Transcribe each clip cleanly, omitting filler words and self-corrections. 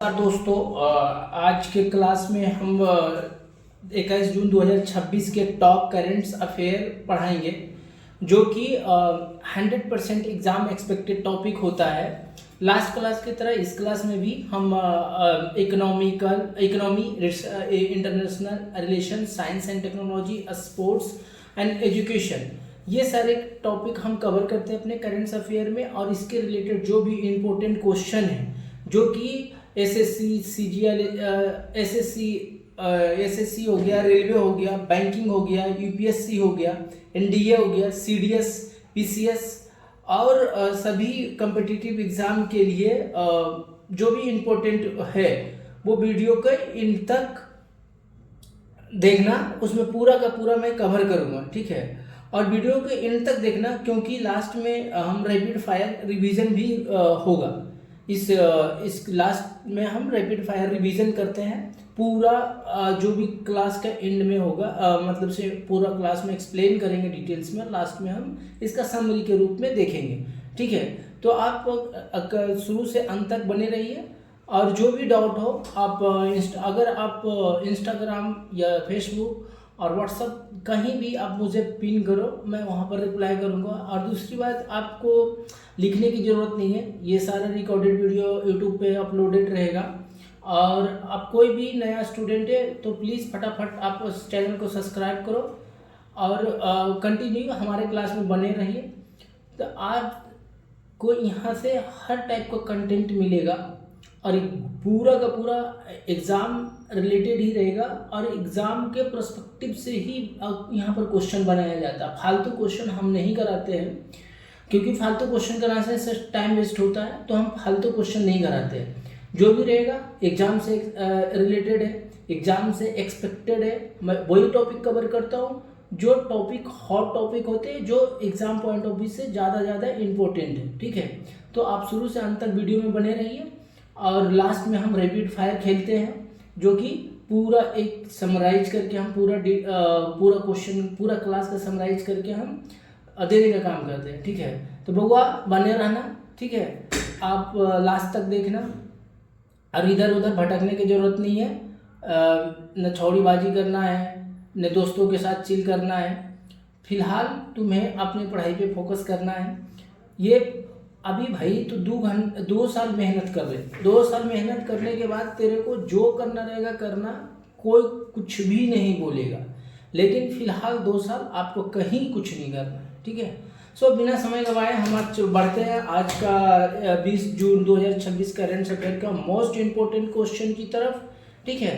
दोस्तों, आज के क्लास में हम 21 जून 2026 के टॉप करेंट्स अफेयर पढ़ाएंगे, जो कि 100% एग्ज़ाम एक्सपेक्टेड टॉपिक होता है। लास्ट क्लास की तरह इस क्लास में भी हम economy, international relation, science and technology, sports and education, ये सारे टॉपिक हम कवर करते हैं अपने करेंट्स अफेयर में। और इसके रिलेटेड जो भी इम्पोर्टेंट क्वेश्चन है, जो कि एसएससी, सीजीएल, एसएससी हो गया, रेलवे हो गया, बैंकिंग हो गया, यूपीएससी हो गया, एनडीए हो गया, सीडीएस, पीसीएस और सभी कम्पिटिटिव एग्ज़ाम के लिए जो भी इम्पोर्टेंट है वो वीडियो के इन तक देखना। उसमें पूरा का पूरा मैं कवर करूँगा, ठीक है। और वीडियो के इन तक देखना, क्योंकि लास्ट में हम रैपिड फायर रिवीजन भी होगा। इस लास्ट में हम रैपिड फायर रिवीजन करते हैं। पूरा जो भी क्लास का एंड में होगा, मतलब से पूरा क्लास में एक्सप्लेन करेंगे डिटेल्स में, लास्ट में हम इसका समरी के रूप में देखेंगे, ठीक है। तो आप शुरू से अंत तक बने रहिए। और जो भी डाउट हो आप अगर आप इंस्टाग्राम या फेसबुक और व्हाट्सअप कहीं भी आप मुझे पिन करो, मैं वहाँ पर रिप्लाई करूँगा। और दूसरी बात, आपको लिखने की ज़रूरत नहीं है, ये सारा रिकॉर्डेड वीडियो यूट्यूब पे अपलोडेड रहेगा। और आप कोई भी नया स्टूडेंट है तो प्लीज़ फटाफट आप उस चैनल को सब्सक्राइब करो और कंटिन्यू हमारे क्लास में बने रहिए। तो आपको यहाँ से हर टाइप का कंटेंट मिलेगा और पूरा का पूरा एग्ज़ाम रिलेटेड ही रहेगा। और एग्ज़ाम के पर्सपेक्टिव से ही यहाँ पर क्वेश्चन बनाया जाता है। फालतू क्वेश्चन हम नहीं कराते हैं, क्योंकि फालतू क्वेश्चन कराने से टाइम वेस्ट होता है, तो हम फालतू क्वेश्चन नहीं कराते हैं। जो भी रहेगा एग्ज़ाम से रिलेटेड है, एग्ज़ाम से एक्सपेक्टेड है, मैं वही टॉपिक कवर करता हूँ। जो टॉपिक हॉट टॉपिक होते हैं, जो एग्ज़ाम पॉइंट ऑफ व्यू से ज़्यादा इम्पोर्टेंट है, ठीक है। तो आप शुरू से अंत तक वीडियो में बने रहिए। और लास्ट में हम रैपिड फायर खेलते हैं, जो कि पूरा एक समराइज करके हम पूरा क्वेश्चन, पूरा क्लास का समराइज करके हम देने का काम करते हैं, ठीक है। तो बउआ बने रहना, ठीक है। आप लास्ट तक देखना और इधर उधर भटकने की ज़रूरत नहीं है। न छौड़ीबाजी करना है, न दोस्तों के साथ चिल करना है। फिलहाल तुम्हें अपनी पढ़ाई पे फोकस करना है। ये अभी भाई तो 2 साल मेहनत कर रहे, 2 साल मेहनत करने के बाद तेरे को जो करना रहेगा करना, कोई कुछ भी नहीं बोलेगा। लेकिन फिलहाल 2 साल आपको कहीं कुछ नहीं करना, ठीक है। सो बिना समय गवाए हम आज बढ़ते हैं आज का 20 जून 2026 करेंट अफेयर का मोस्ट इम्पोर्टेंट क्वेश्चन की तरफ, ठीक है।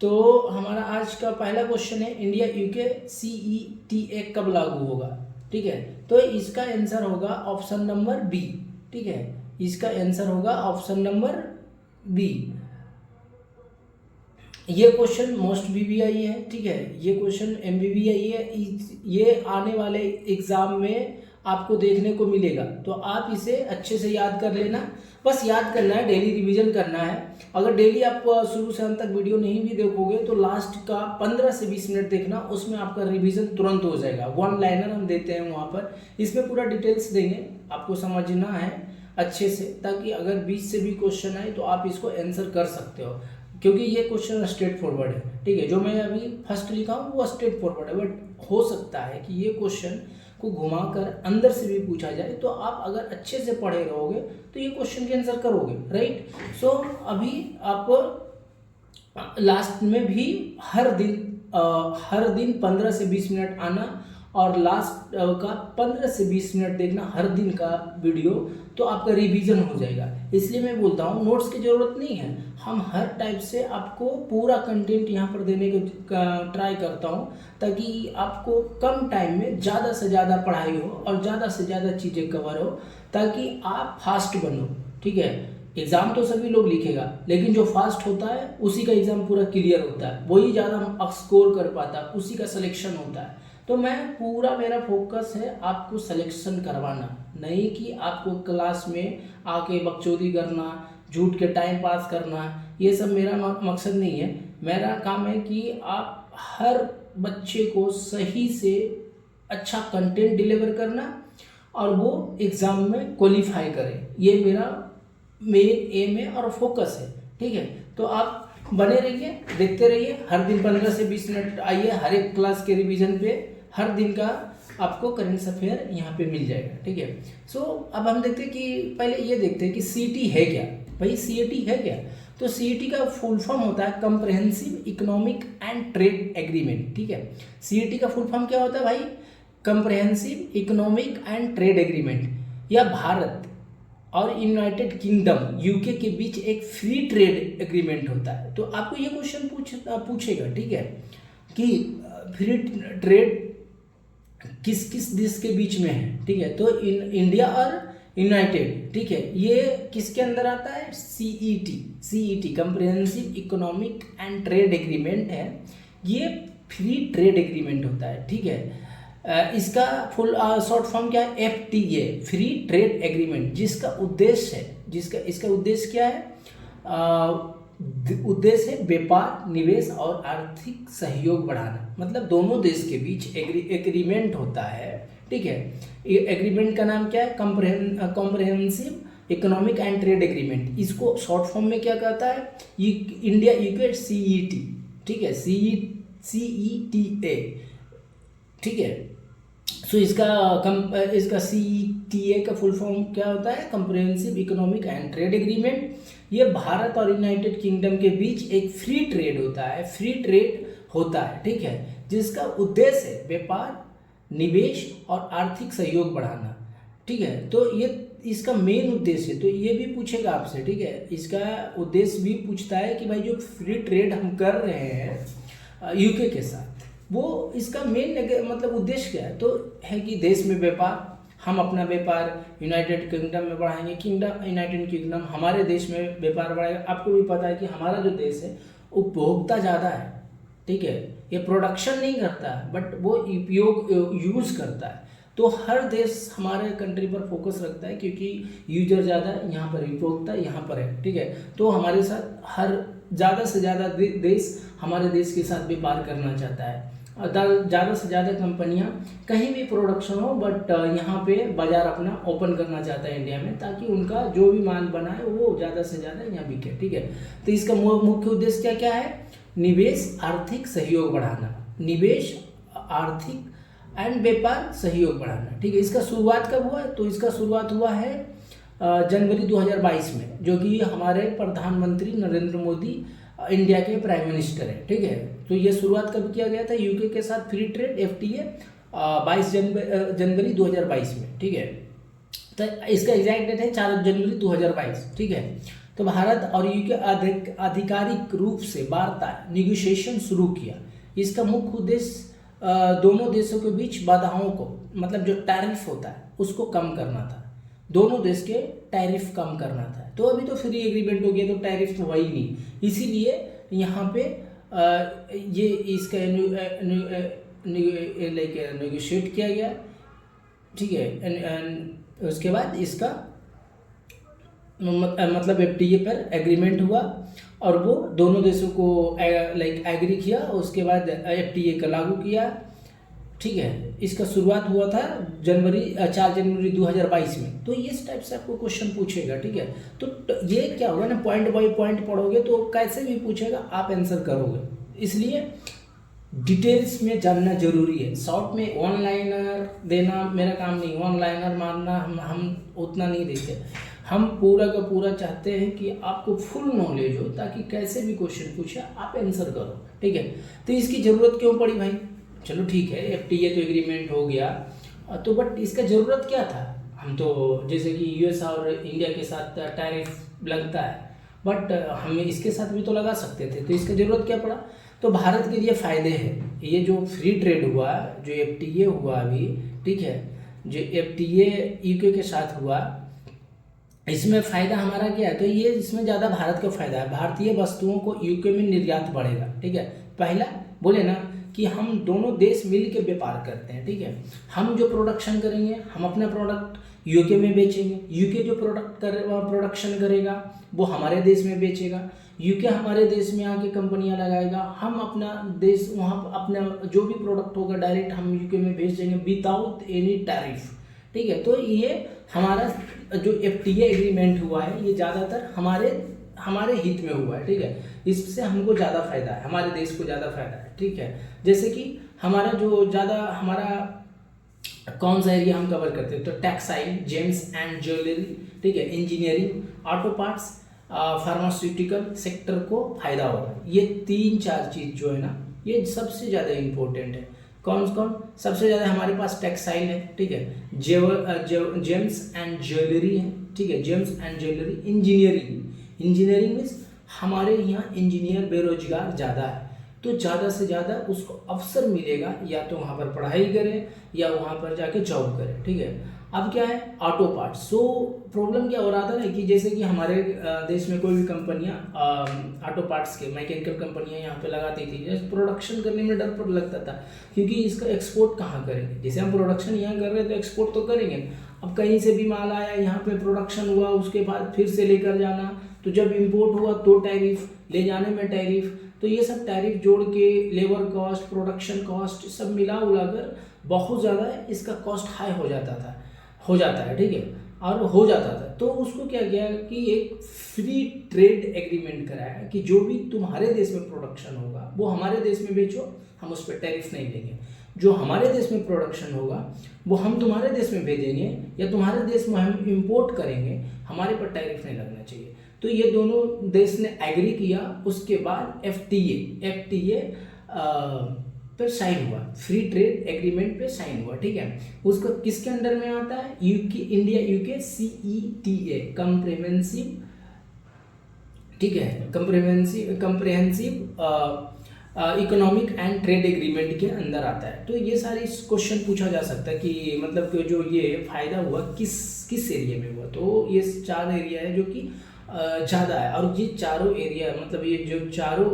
तो हमारा आज का पहला क्वेश्चन है, इंडिया यूके CETA कब लागू होगा, ठीक है। तो इसका आंसर होगा ऑप्शन नंबर बी, ठीक है। इसका आंसर होगा ऑप्शन नंबर बी। ये क्वेश्चन मोस्ट VBI है, ठीक है। ये क्वेश्चन MBBI है। ये आने वाले एग्जाम में आपको देखने को मिलेगा, तो आप इसे अच्छे से याद कर लेना। बस याद करना है, डेली रिवीजन करना है। अगर डेली आप शुरू से अंत तक वीडियो नहीं भी देखोगे तो लास्ट का 15 से 20 मिनट देखना, उसमें आपका रिवीजन तुरंत हो जाएगा। 1 लाइनर हम देते हैं वहाँ पर, इसमें पूरा डिटेल्स देंगे, आपको समझना है अच्छे से, ताकि अगर 20 से भी क्वेश्चन आए तो आप इसको आंसर कर सकते हो। क्योंकि ये क्वेश्चन स्ट्रेट फॉरवर्ड है, ठीक है। जो मैं अभी फर्स्ट लिखा हूँ वो स्ट्रेट फॉरवर्ड है, बट हो सकता है कि ये क्वेश्चन को घुमाकर अंदर से भी पूछा जाए, तो आप अगर अच्छे से पढ़े रहोगे तो ये क्वेश्चन के आंसर करोगे, राइट। सो अभी आप लास्ट में भी हर दिन 15 से 20 मिनट आना और लास्ट का 15 से 20 मिनट देखना हर दिन का वीडियो, तो आपका रिवीजन हो जाएगा। इसलिए मैं बोलता हूँ नोट्स की ज़रूरत नहीं है, हम हर टाइप से आपको पूरा कंटेंट यहाँ पर देने का ट्राई करता हूँ, ताकि आपको कम टाइम में ज़्यादा से ज़्यादा पढ़ाई हो और ज़्यादा से ज़्यादा चीज़ें कवर हो, ताकि आप फास्ट बनो, ठीक है। एग्ज़ाम तो सभी लोग लिखेगा, लेकिन जो फास्ट होता है उसी का एग्ज़ाम पूरा क्लियर होता है, वही ज़्यादा स्कोर कर पाता है, उसी का सिलेक्शन होता है। तो मेरा फोकस है आपको सिलेक्शन करवाना, नहीं कि आपको क्लास में आके बकचोदी करना, झूठ के टाइम पास करना। ये सब मेरा मकसद नहीं है। मेरा काम है कि आप हर बच्चे को सही से अच्छा कंटेंट डिलीवर करना और वो एग्ज़ाम में क्वालिफाई करे। ये मेरा मेन एम है और फोकस है, ठीक है। तो आप बने रहिए, देखते रहिए, हर दिन 15 से 20 मिनट आइए, हर एक क्लास के रिवीजन पे हर दिन का आपको करंट अफेयर यहाँ पे मिल जाएगा, ठीक है। सो अब हम देखते हैं कि पहले ये देखते हैं कि सीईटी है क्या। भाई सीईटी है क्या? तो सीईटी का फुल फॉर्म होता है comprehensive economic and trade agreement, ठीक है। सीईटी का फुल फॉर्म क्या होता है भाई? Comprehensive economic and trade agreement. या भारत और यूनाइटेड किंगडम यूके के बीच एक फ्री ट्रेड एग्रीमेंट होता है। तो आपको ये क्वेश्चन पूछेगा, ठीक है, कि फ्री ट्रेड किस किस देश के बीच में है, ठीक है। तो इंडिया और यूनाइटेड, ठीक है, ये किसके अंदर आता है? CET comprehensive economic and trade agreement है। ये फ्री ट्रेड एग्रीमेंट होता है, ठीक है। इसका फुल शॉर्ट फॉर्म क्या है? एफटीए, फ्री ट्रेड एग्रीमेंट, जिसका उद्देश्य है, इसका उद्देश्य क्या है? उद्देश्य है व्यापार, निवेश और आर्थिक सहयोग बढ़ाना। मतलब दोनों देश के बीच एग्रीमेंट होता है, ठीक है। एग्रीमेंट का नाम क्या है? Comprehensive economic and trade agreement. इसको शॉर्ट फॉर्म में क्या कहता है? इंडिया यूके सीईटी, ठीक है, सीईटीए, ठीक है। सो इसका सीईटीए का फुल फॉर्म क्या होता है? Comprehensive economic and trade agreement. ये भारत और यूनाइटेड किंगडम के बीच एक फ्री ट्रेड होता है, ठीक है, जिसका उद्देश्य है व्यापार, निवेश और आर्थिक सहयोग बढ़ाना, ठीक है। तो ये इसका मेन उद्देश्य है। तो ये भी पूछेगा आपसे, ठीक है, इसका उद्देश्य भी पूछता है कि भाई जो फ्री ट्रेड हम कर रहे हैं यूके के साथ, वो इसका मेन मतलब उद्देश्य क्या है? तो है कि देश में व्यापार, हम अपना व्यापार यूनाइटेड किंगडम में बढ़ाएंगे, यूनाइटेड किंगडम हमारे देश में व्यापार बढ़ाएगा। आपको भी पता है कि हमारा जो देश है उपभोक्ता ज़्यादा है, ठीक है, ये प्रोडक्शन नहीं करता है बट वो उपयोग यूज़ करता है। तो हर देश हमारे कंट्री पर फोकस रखता है क्योंकि यूजर ज़्यादा है, यहाँ पर उपभोक्ता यहाँ पर है, ठीक है। तो हमारे साथ हर ज़्यादा से ज़्यादा देश हमारे देश के साथ व्यापार करना चाहता है। ज़्यादा से ज़्यादा कंपनियां कहीं भी प्रोडक्शन हो बट यहाँ पे बाज़ार अपना ओपन करना चाहता है इंडिया में, ताकि उनका जो भी माल बना है वो ज़्यादा से ज़्यादा यहाँ बिके, ठीक है। तो इसका मुख्य उद्देश्य क्या है? निवेश, आर्थिक सहयोग बढ़ाना, निवेश, आर्थिक एंड व्यापार सहयोग बढ़ाना, ठीक है। इसका शुरुआत कब हुआ? तो इसका शुरुआत हुआ है जनवरी 2022 में, जो कि हमारे प्रधानमंत्री नरेंद्र मोदी इंडिया के प्राइम मिनिस्टर है, ठीक है। तो ये शुरुआत कब किया गया था यूके के साथ फ्री ट्रेड एफटीए? 22 जनवरी 2022 में, ठीक है। तो इसका एग्जैक्ट डेट है 4 जनवरी 2022, ठीक है। तो भारत और यूके आधिकारिक रूप से वार्ता निगोशिएशन शुरू किया। इसका मुख्य उद्देश्य दोनों देशों के बीच बाधाओं को, मतलब जो टैरिफ होता है उसको कम करना था, दोनों देश के टैरिफ कम करना था। तो अभी तो फ्री एग्रीमेंट हो गया तो टैरिफ तो हुआ ही नहीं, इसीलिए यहाँ पे ये इसका नेगोशिएट किया गया, ठीक है। उसके बाद इसका मतलब एफटीए पर एग्रीमेंट हुआ और वो दोनों देशों को एग्री किया, उसके बाद एफटीए का लागू किया, ठीक है। इसका शुरुआत हुआ था 4 जनवरी 2022 में। तो इस टाइप से आपको क्वेश्चन पूछेगा, ठीक है। तो ये क्या होगा ना, पॉइंट बाय पॉइंट पढ़ोगे तो कैसे भी पूछेगा आप आंसर करोगे, इसलिए डिटेल्स में जानना जरूरी है। शॉर्ट में वन लाइनर देना मेरा काम नहीं, वन लाइनर मारना हम उतना नहीं देते। हम पूरा का पूरा चाहते हैं कि आपको फुल नॉलेज हो, ताकि कैसे भी क्वेश्चन पूछे आप आंसर करो, ठीक है। तो इसकी ज़रूरत क्यों पड़ी भाई? चलो ठीक है, एफटीए तो एग्रीमेंट हो गया, तो बट इसका ज़रूरत क्या था? हम तो जैसे कि यूएस और इंडिया के साथ टैरिफ लगता है, बट हम इसके साथ भी तो लगा सकते थे, तो इसका ज़रूरत क्या पड़ा? तो भारत के लिए फ़ायदे हैं। ये जो फ्री ट्रेड हुआ, जो एफटीए हुआ अभी, ठीक है, जो एफटीए यूके के साथ हुआ, इसमें फ़ायदा हमारा क्या है? तो ये इसमें ज़्यादा भारत का फ़ायदा है। भारतीय वस्तुओं को यूके में निर्यात बढ़ेगा, ठीक है। पहला बोले ना कि हम दोनों देश मिल के व्यापार करते हैं, ठीक है। हम जो प्रोडक्शन करेंगे, हम अपना प्रोडक्ट यूके में बेचेंगे, यूके जो प्रोडक्शन करेगा वो हमारे देश में बेचेगा, यूके हमारे देश में आके कंपनियां लगाएगा, हम अपना देश वहाँ अपना जो भी प्रोडक्ट होगा डायरेक्ट हम यूके में भेज देंगे विदाउट एनी टैरिफ, ठीक है। तो ये हमारा जो एफटीए एग्रीमेंट हुआ है, ये ज़्यादातर हमारे हित में हुआ है, ठीक है। इससे हमको ज़्यादा फायदा है, हमारे देश को ज़्यादा फायदा है, ठीक है। जैसे कि हमारा जो ज़्यादा हमारा कौन सा एरिया हम कवर करते हैं, तो टेक्सटाइल, जेम्स एंड ज्वेलरी, ठीक है, engineering, auto parts, pharmaceutical sector को फायदा होगा। ये 3-4 चीज़ जो है ना, ये सबसे ज़्यादा इम्पोर्टेंट है। कौन कौन सबसे ज़्यादा? हमारे पास टेक्सटाइल है, ठीक है, जेम्स एंड ज्वेलरी है, ठीक है, James and jewellery, engineering means हमारे यहाँ इंजीनियर बेरोजगार ज़्यादा है, तो ज़्यादा से ज़्यादा उसको अवसर मिलेगा, या तो वहाँ पर पढ़ाई करे या वहाँ पर जाके जॉब करे, ठीक है। अब क्या है, ऑटो पार्ट्स। सो प्रॉब्लम क्या हो रहा था ना कि जैसे कि हमारे देश में कोई भी कंपनियां ऑटो पार्ट्स के मैकेनिकल कंपनियां यहाँ पे लगाती थी, जैसे प्रोडक्शन करने में डर पर लगता था, क्योंकि इसका एक्सपोर्ट कहाँ करेंगे। जैसे हम प्रोडक्शन यहाँ कर रहे हैं तो एक्सपोर्ट तो करेंगे, अब कहीं से भी माल आया, यहाँ पे प्रोडक्शन हुआ, उसके बाद फिर से लेकर जाना, तो जब इम्पोर्ट हुआ तो टैरिफ, ले जाने में टैरिफ, तो ये सब टैरिफ जोड़ के लेबर कॉस्ट, प्रोडक्शन कॉस्ट सब मिला उलाकर बहुत ज़्यादा इसका कॉस्ट हाई हो जाता है, ठीक है, और हो जाता था। तो उसको क्या किया कि एक फ्री ट्रेड एग्रीमेंट कराया कि जो भी तुम्हारे देश में प्रोडक्शन होगा वो हमारे देश में बेचो, हम उस पर टैरिफ नहीं लेंगे। जो हमारे देश में प्रोडक्शन होगा वो हम तुम्हारे देश में भेजेंगे या तुम्हारे देश में हम इंपोर्ट करेंगे, हमारे पर टैरिफ नहीं लगना चाहिए। तो ये दोनों देश ने एग्री किया। उसके बाद एफटीए पर साइन हुआ, फ्री ट्रेड एग्रीमेंट पे साइन हुआ, ठीक है। उसका किसके अंडर में आता है? इंडिया यूके CETA, कंप्रेहेंसिव, ठीक है, comprehensive economic and trade agreement के अंदर आता है। तो ये सारी क्वेश्चन पूछा जा सकता है कि मतलब कि जो ये फायदा हुआ किस एरिया में हुआ। तो ये 4 एरिया है जो कि ज़्यादा है, और ये चारों एरिया मतलब ये जो चारों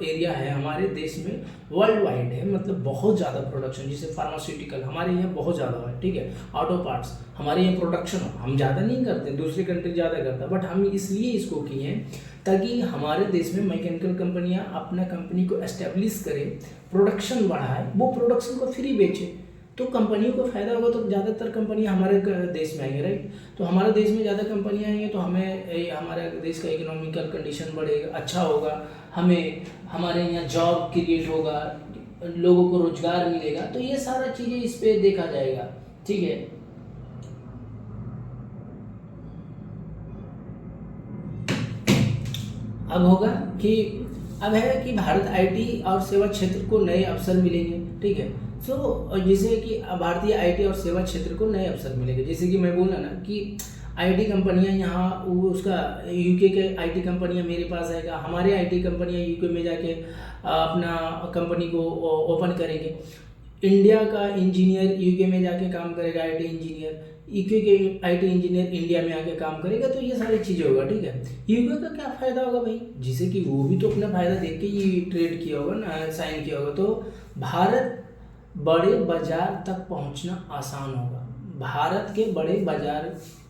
एरिया है हमारे देश में वर्ल्ड वाइड है, मतलब बहुत ज़्यादा प्रोडक्शन। जैसे फार्मास्यूटिकल हमारे यहाँ बहुत ज़्यादा है, ठीक है, ऑटो पार्ट्स हमारे यहाँ प्रोडक्शन हम ज़्यादा नहीं करते, दूसरी कंट्री ज़्यादा करता, बट हम इसलिए इसको किए हैं ताकि हमारे देश में मैकेनिकल कंपनियाँ अपना कंपनी को एस्टेब्लिश करें, प्रोडक्शन बढ़ाए, वो प्रोडक्शन को फ्री बेचे, तो कंपनियों को फायदा होगा। तो ज़्यादातर कंपनियां हमारे देश में आएंगे, राइट। तो हमारे देश में ज़्यादा कंपनियां आएंगे तो हमें हमारे देश का इकोनॉमिकल कंडीशन बढ़ेगा, अच्छा होगा, हमें हमारे यहाँ जॉब क्रिएट होगा, लोगों को रोजगार मिलेगा। तो ये सारा चीज़ें इस पे देखा जाएगा, ठीक है। अब होगा कि अब है कि भारत IT और सेवा क्षेत्र को नए अवसर मिलेंगे, ठीक है। सो जैसे कि भारतीय IT और सेवा क्षेत्र को नए अवसर मिलेंगे, जैसे कि मैं बोला ना कि IT कंपनियां यहाँ उसका यूके के IT कंपनियां मेरे पास आएगा, हमारे IT कंपनियां यूके में जाके अपना कंपनी को ओपन करेंगे। इंडिया का इंजीनियर यूके में जाके काम करेगा, IT इंजीनियर, यूके के IT इंजीनियर इंडिया में आके काम करेगा। तो ये सारी चीज़ें होगा, ठीक है। यूके का क्या फ़ायदा होगा भाई, जिसे कि वो भी तो अपना फ़ायदा देख के ये ट्रेड किया होगा ना, साइन किया होगा। तो भारत बड़े बाजार तक पहुंचना आसान होगा, भारत के बड़े बाजार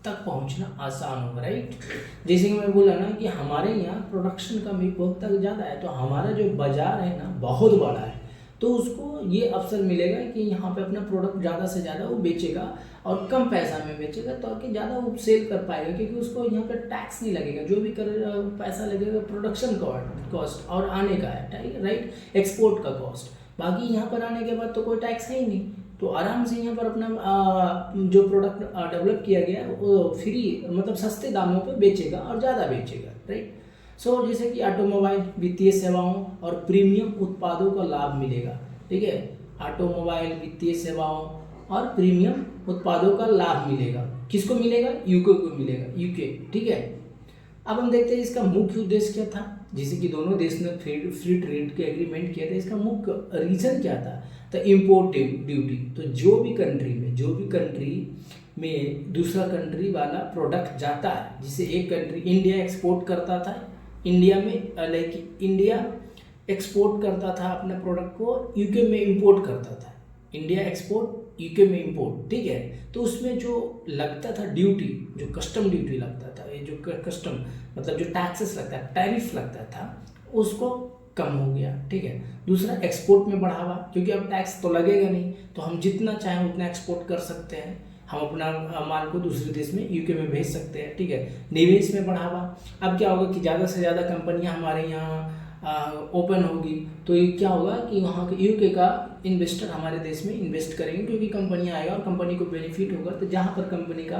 तक पहुंचना आसान होगा, राइट। जैसे कि मैं बोला ना कि हमारे यहाँ प्रोडक्शन का भी बहुत तक ज़्यादा है, तो हमारा जो बाजार है ना बहुत बड़ा है, तो उसको ये अवसर मिलेगा कि यहाँ पे अपना प्रोडक्ट ज़्यादा से ज़्यादा वो बेचेगा और कम पैसा में बेचेगा, तो कि ज़्यादा वो सेल कर पाएगा, क्योंकि उसको यहाँ पे टैक्स नहीं लगेगा, जो भी कर पैसा लगेगा प्रोडक्शन कॉस्ट और आने का है, राइट, एक्सपोर्ट का कॉस्ट। बाकी यहाँ पर आने के बाद तो कोई टैक्स है ही नहीं, तो आराम से यहाँ पर अपना जो प्रोडक्ट डेवलप किया गया वो फ्री मतलब सस्ते दामों पे बेचेगा और ज़्यादा बेचेगा, राइट। सो जैसे कि ऑटोमोबाइल, वित्तीय सेवाओं और प्रीमियम उत्पादों का लाभ मिलेगा, ठीक है। ऑटोमोबाइल, वित्तीय सेवाओं और प्रीमियम उत्पादों का लाभ मिलेगा, किसको मिलेगा? यूके को मिलेगा, यूके, ठीक है। अब हम देखते हैं इसका मुख्य उद्देश्य क्या था। जैसे कि दोनों देश ने फ्री ट्रेड के एग्रीमेंट किया था, इसका मुख्य रीजन क्या था? तो इम्पोर्ट ड्यूटी। तो जो भी कंट्री में दूसरा कंट्री वाला प्रोडक्ट जाता है, जिसे एक कंट्री इंडिया एक्सपोर्ट करता था, इंडिया में लाइक इंडिया एक्सपोर्ट करता था अपने प्रोडक्ट को, यूके में इंपोर्ट करता था, इंडिया एक्सपोर्ट यूके में इंपोर्ट, ठीक है। तो उसमें जो लगता था ड्यूटी, जो कस्टम ड्यूटी लगता था, ये जो कस्टम मतलब जो टैक्सेस लगता है, टैरिफ लगता था, उसको कम हो गया, ठीक है। दूसरा एक्सपोर्ट में बढ़ावा, क्योंकि अब टैक्स तो लगेगा नहीं, तो हम जितना चाहें उतना एक्सपोर्ट कर सकते हैं, हम अपना माल को दूसरे देश में यूके में भेज सकते हैं, ठीक है। निवेश में बढ़ावा, अब क्या होगा कि ज़्यादा से ज़्यादा कंपनियां हमारे यहाँ ओपन होगी, तो ये क्या होगा कि वहाँ के यूके का इन्वेस्टर हमारे देश में इन्वेस्ट करेंगे, क्योंकि कंपनियां आएगा और कंपनी को बेनिफिट होगा। तो जहाँ पर कंपनी का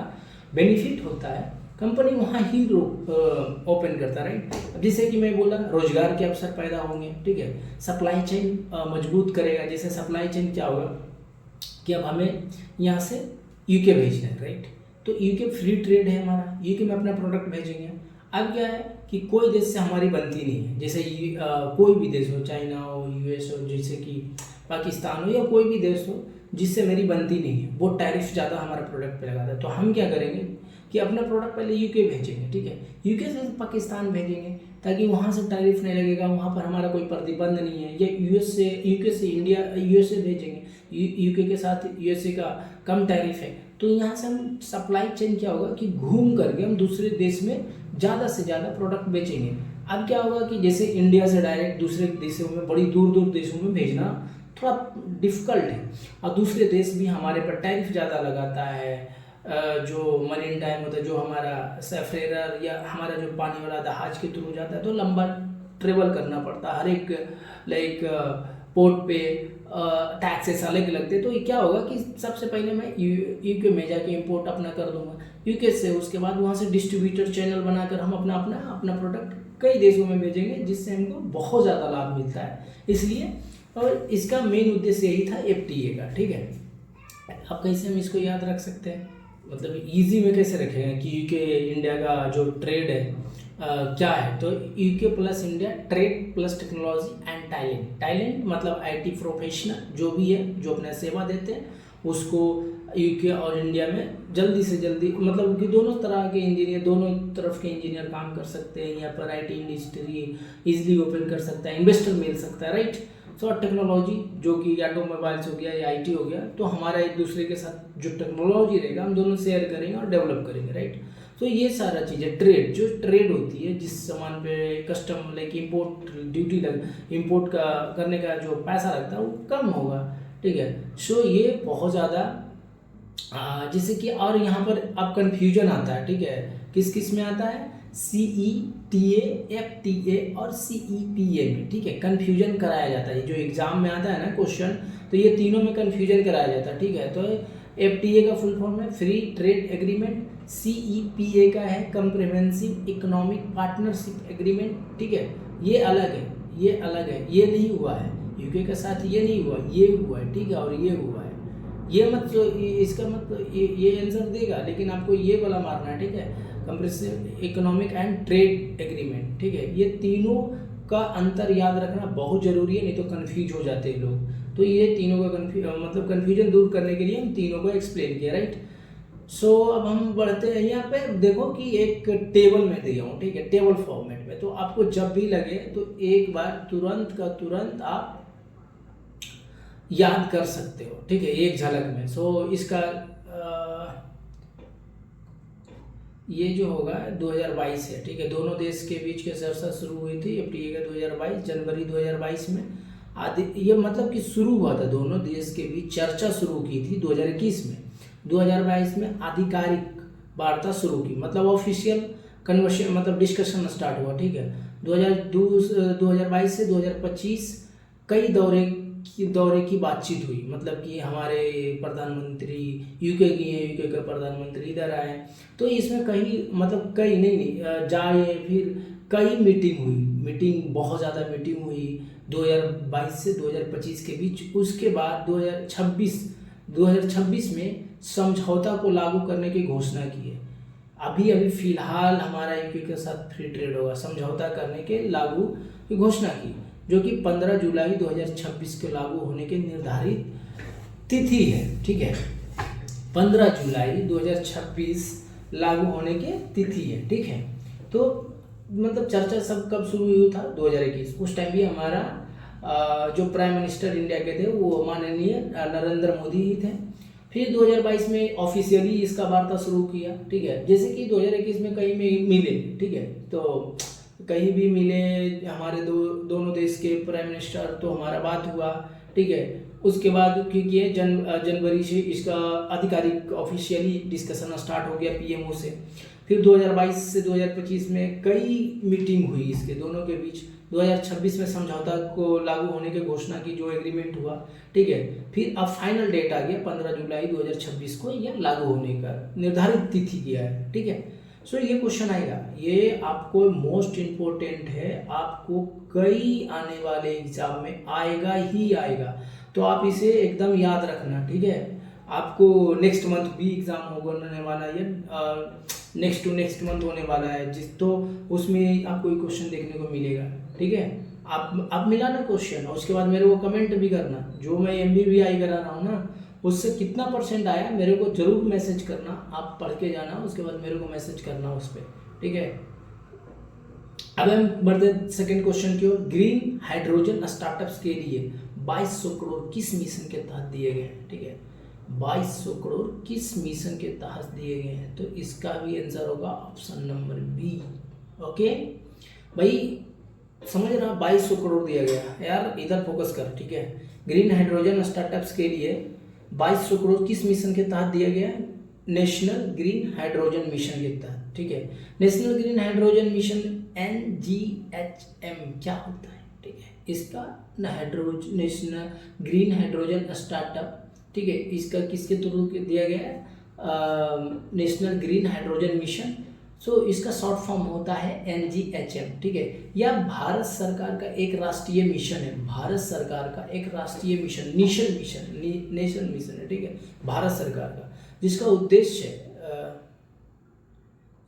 बेनिफिट होता है कंपनी वहाँ ही ओपन करता, राइट। अब जैसे कि मैं बोला रोजगार के अवसर पैदा होंगे, ठीक है। सप्लाई चेन मजबूत करेगा, जैसे सप्लाई चेन क्या होगा कि अब हमें यहाँ से यूके भेजना है, राइट। तो यूके फ्री ट्रेड है हमारा, यूके में अपना प्रोडक्ट भेजेंगे। अब क्या है कि कोई देश से हमारी बनती नहीं है, जैसे कोई भी देश हो, चाइना हो, यूएस हो, जैसे कि पाकिस्तान हो, या कोई भी देश हो जिससे मेरी बनती नहीं है, वो टैरिफ ज़्यादा हमारे प्रोडक्ट पे लगाता है। तो हम क्या करेंगे कि अपना प्रोडक्ट पहले यूके भेजेंगे, ठीक है। यूके से पाकिस्तान भेजेंगे ताकि वहाँ से टैरिफ नहीं लगेगा, वहाँ पर हमारा कोई प्रतिबंध नहीं है। या यूके से इंडिया यूएसए भेजेंगे, यूके के साथ यूएसए का कम टैरिफ है। तो यहाँ से हम सप्लाई चेन क्या होगा कि घूम करके हम दूसरे देश में ज़्यादा से ज़्यादा प्रोडक्ट बेचेंगे। अब क्या होगा कि जैसे इंडिया से डायरेक्ट दूसरे देशों में, बड़ी दूर दूर देशों में भेजना थोड़ा डिफ़िकल्ट है, और दूसरे देश भी हमारे पर टैरिफ ज़्यादा लगाता है। जो मरीन टाइम होता है, जो हमारा सेफरेर या हमारा जो पानी वाला जहाज के थ्रू जाता है, तो लंबा ट्रेवल करना पड़ता है, हर एक लाइक पोर्ट पे टैक्सेस अलग लगते। तो ये क्या होगा कि सबसे पहले मैं यूके में जाके इंपोर्ट अपना कर दूंगा यूके से, उसके बाद वहाँ से डिस्ट्रीब्यूटर चैनल बनाकर हम अपना प्रोडक्ट कई देशों में भेजेंगे, जिससे हमको बहुत ज़्यादा लाभ मिलता है। इसलिए और इसका मेन उद्देश्य यही था FTA का, ठीक है। अब कैसे हम इसको याद रख सकते हैं, मतलब इजी में कैसे रखेंगे कि यूके इंडिया का जो ट्रेड है क्या है। तो UK plus India trade plus technology and talent मतलब IT प्रोफेशनल जो भी है, जो अपना सेवा देते हैं, उसको यूके और इंडिया में जल्दी से जल्दी, मतलब कि दोनों तरह के इंजीनियर, दोनों तरफ के इंजीनियर काम कर सकते हैं। यहाँ पर IT इंडस्ट्री इजीली ओपन कर सकता है, इन्वेस्टर मिल सकता है, राइट। सो टेक्नोलॉजी जो कि ऑटोमोबाइल्स हो गया या IT हो गया, तो हमारा एक दूसरे के साथ जो टेक्नोलॉजी रहेगा हम दोनों शेयर करेंगे और डेवलप करेंगे, राइट। तो ये सारा चीज़ें ट्रेड, जो ट्रेड होती है, जिस सामान पे custom like import duty import का करने का जो पैसा लगता है वो कम होगा, ठीक है। सो ये बहुत ज़्यादा जैसे कि, और यहाँ पर अब कन्फ्यूजन आता है, ठीक है, किस किस में आता है, CETA, FTA और CEPA में, ठीक है, कन्फ्यूजन कराया जाता है। जो एग्जाम में आता है ना क्वेश्चन, तो ये तीनों में कन्फ्यूजन कराया जाता है, ठीक है। तो FTA का फुल फॉर्म है फ्री ट्रेड एग्रीमेंट, CEPA का है कम्प्रिहेंसिव इकोनॉमिक पार्टनरशिप एग्रीमेंट, ठीक है। ये अलग है, ये अलग है, ये नहीं हुआ है यूके के साथ, ये नहीं हुआ, ये हुआ है, ठीक है, और ये हुआ है। ये मत, इसका मतलब ये आंसर देगा, लेकिन आपको ये वाला मारना है, ठीक है, comprehensive economic and trade agreement, ठीक है। ये तीनों का अंतर याद रखना बहुत जरूरी है, नहीं तो कंफ्यूज हो जाते हैं लोग। तो ये तीनों का मतलब कन्फ्यूजन दूर करने के लिए हम तीनों को एक्सप्लेन किया, राइट। सो अब हम बढ़ते हैं, यहाँ पे देखो कि एक टेबल में दिया हूँ, ठीक है, टेबल फॉर्मेट में। तो आपको जब भी लगे तो एक बार तुरंत का तुरंत आप याद कर सकते हो, ठीक है, एक झलक में। सो इसका ये जो होगा 2022 है, ठीक है। दोनों देश के बीच के चर्चा शुरू हुई थी FTA का 2022 जनवरी 2022 में आदि, ये मतलब कि शुरू हुआ था, दोनों देश के बीच चर्चा शुरू की थी 2021 में। 2022 में आधिकारिक वार्ता शुरू की, मतलब ऑफिशियल कन्वर्सेशन, मतलब डिस्कशन स्टार्ट हुआ, ठीक है। 2022 से 2025 कई दौरे की बातचीत हुई, मतलब कि हमारे प्रधानमंत्री यूके की हैं, यूके का प्रधानमंत्री इधर आए, तो इसमें कई, मतलब कई नहीं जाए, फिर कई मीटिंग बहुत ज़्यादा मीटिंग हुई 2022 से 2025 के बीच। उसके बाद 2026 में समझौता को लागू करने की घोषणा की है। अभी फिलहाल हमारा यूके के साथ फ्री ट्रेड होगा, समझौता करने के लागू की घोषणा की, जो कि 15 जुलाई 2026 के लागू होने के निर्धारित तिथि है, ठीक है। 15 जुलाई 2026 लागू होने के तिथि है, ठीक है। तो मतलब चर्चा सब कब शुरू हुई था, 2021। उस टाइम भी हमारा जो प्राइम मिनिस्टर इंडिया के थे वो माननीय नरेंद्र मोदी ही थे। फिर 2022 में ऑफिशियली इसका वार्ता शुरू किया, ठीक है। जैसे कि 2021 में कहीं में मिले, ठीक है, तो कहीं भी मिले हमारे दोनों देश के प्राइम मिनिस्टर, तो हमारा बात हुआ, ठीक है। उसके बाद क्योंकि ये जनवरी से इसका आधिकारिक ऑफिशियली डिस्कशन स्टार्ट हो गया पीएमओ से। फिर 2022 से 2025 में कई मीटिंग हुई इसके दोनों के बीच। 2026 में समझौता को लागू होने की घोषणा की, जो एग्रीमेंट हुआ, ठीक है। फिर अब फाइनल डेट आ गया 15 जुलाई 2026 को यह लागू होने का निर्धारित तिथि किया है, ठीक है। सो ये क्वेश्चन आएगा, ये आपको मोस्ट इम्पोर्टेंट है, आपको कई आने वाले एग्जाम में आएगा ही आएगा, तो आप इसे एकदम याद रखना, ठीक है। आपको नेक्स्ट मंथ भी एग्जाम होने वाला है, नेक्स्ट टू नेक्स्ट मंथ होने वाला है, जिस तो उसमें आपको एक क्वेश्चन देखने को मिलेगा, ठीक है। आप मिला ना क्वेश्चन, और उसके बाद मेरे को कमेंट भी करना, जो मैं MBBI करा रहा हूँ ना, उससे कितना % आया मेरे को जरूर मैसेज करना। आप पढ़ के जाना, उसके बाद मेरे को मैसेज करना उस पर, ठीक है। अब हम बढ़ते सेकंड क्वेश्चन की ओर। ग्रीन हाइड्रोजन स्टार्टअप्स के लिए 2200 करोड़ किस मिशन के तहत दिए गए हैं, ठीक है। 2200 करोड़ किस मिशन के तहत दिए गए हैं, तो इसका भी आंसर होगा ऑप्शन नंबर बी। ओके भाई, समझ रहा, 2200 करोड़ दिया गया यार, इधर फोकस कर, ठीक है। ग्रीन हाइड्रोजन स्टार्टअप्स के लिए 2200 करोड़ किस मिशन के तहत दिया गया है, नेशनल ग्रीन हाइड्रोजन मिशन के तहत, ठीक है। National green hydrogen mission NGHM क्या होता है, ठीक है। इसका नेशनल ग्रीन हाइड्रोजन स्टार्टअप, ठीक है, इसका किसके थ्रू दिया गया है, नेशनल ग्रीन हाइड्रोजन मिशन। सो इसका शॉर्ट फॉर्म होता है NGHM, ठीक है। यह भारत सरकार का एक राष्ट्रीय मिशन है, भारत सरकार का एक राष्ट्रीय मिशन, नेशनल मिशन है, ठीक है, भारत सरकार का, जिसका उद्देश्य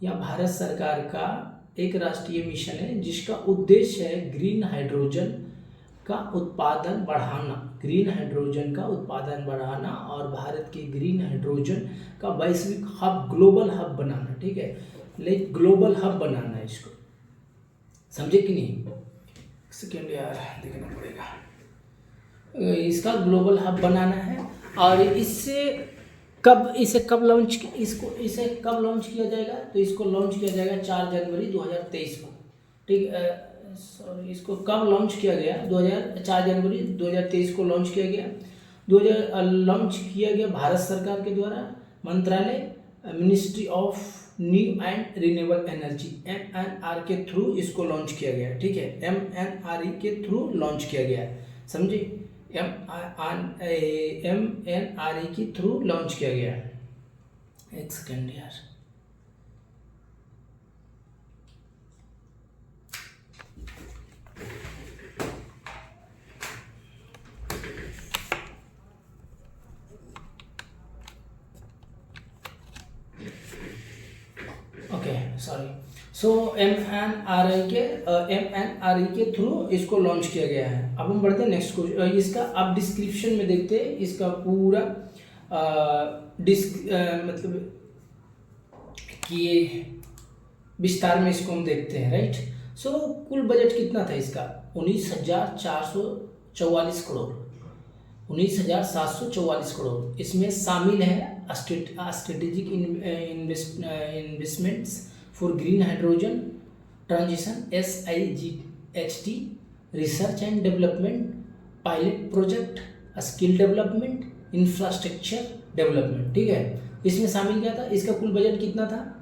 यह भारत सरकार का एक राष्ट्रीय मिशन है जिसका उद्देश्य है ग्रीन हाइड्रोजन का उत्पादन बढ़ाना, ग्रीन हाइड्रोजन का उत्पादन बढ़ाना और भारत के ग्रीन हाइड्रोजन का वैश्विक हब, ग्लोबल हब बनाना, ठीक है। लाइक ग्लोबल हब बनाना है इसको, समझे कि नहीं। सेकेंड यार देखना पड़ेगा, इसका ग्लोबल हब बनाना है। और इसे कब लॉन्च किया जाएगा, तो इसको लॉन्च किया जाएगा 4 जनवरी 2023 को, ठीक है। सॉरी, इसको कब लॉन्च किया गया, 4 जनवरी 2023 को लॉन्च किया गया। लॉन्च किया गया भारत सरकार के द्वारा, मंत्रालय, ministry of new and renewable energy, MNR के थ्रू इसको लॉन्च किया गया, ठीक है। MNRE के थ्रू लॉन्च किया गया, समझे, MNRE के थ्रू लॉन्च किया गया। एक सेकेंड यार, सॉरी। सो MNRE के थ्रू इसको लॉन्च किया गया है। अब हम बढ़ते हैं नेक्स्ट क्वेश्चन, इसका आप डिस्क्रिप्शन में देखते हैं, इसका पूरा मतलब कि विस्तार में इसको हम देखते हैं, राइट। सो कुल बजट कितना था इसका, 19,444 करोड़, 19,744 करोड़। इसमें शामिल है strategic investments for green hydrogen transition SIGHT, research and development, pilot project, skill development, infrastructure development, ठीक है। इसमें शामिल क्या था, इसका कुल बजट कितना था,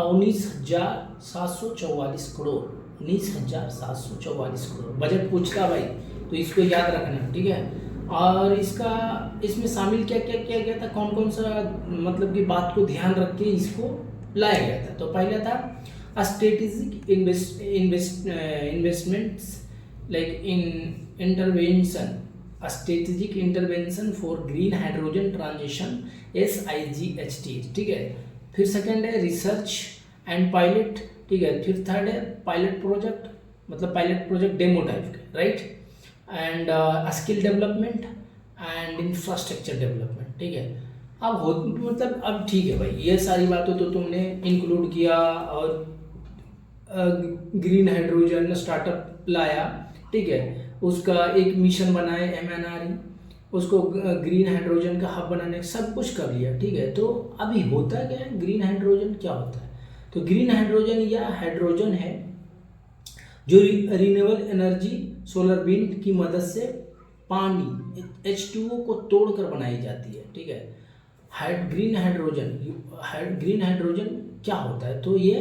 19,744 करोड़, 19,744 करोड़ बजट पूछता भाई, तो इसको याद रखना, ठीक है। और इसमें शामिल क्या क्या किया गया था, कौन कौन सा मतलब कि बात को ध्यान रख के इसको लाया गया था। तो पहला था strategic investments like intervention, strategic intervention for green hydrogen transition SIGHT, ठीक है। फिर सेकंड है रिसर्च एंड पायलट, ठीक है। फिर थर्ड है पायलट प्रोजेक्ट, मतलब पायलट प्रोजेक्ट डेमो टाइप के, right. And skill development and infrastructure development, ठीक है। अब ठीक है भाई, ये सारी बातों तो तुमने इंक्लूड किया और ग्रीन हाइड्रोजन स्टार्टअप लाया, ठीक है। उसका एक मिशन बनाए MNRE, उसको ग्रीन हाइड्रोजन का हब बनाने का सब कुछ कर लिया, ठीक है। तो अभी होता क्या है, ग्रीन हाइड्रोजन क्या होता है, तो ग्रीन हाइड्रोजन या हाइड्रोजन है जो रिन्यूएबल एनर्जी सोलर विंड की मदद से पानी H2O को तोड़कर बनाई जाती है, ठीक है। ग्रीन हाइड्रोजन क्या होता है? तो ये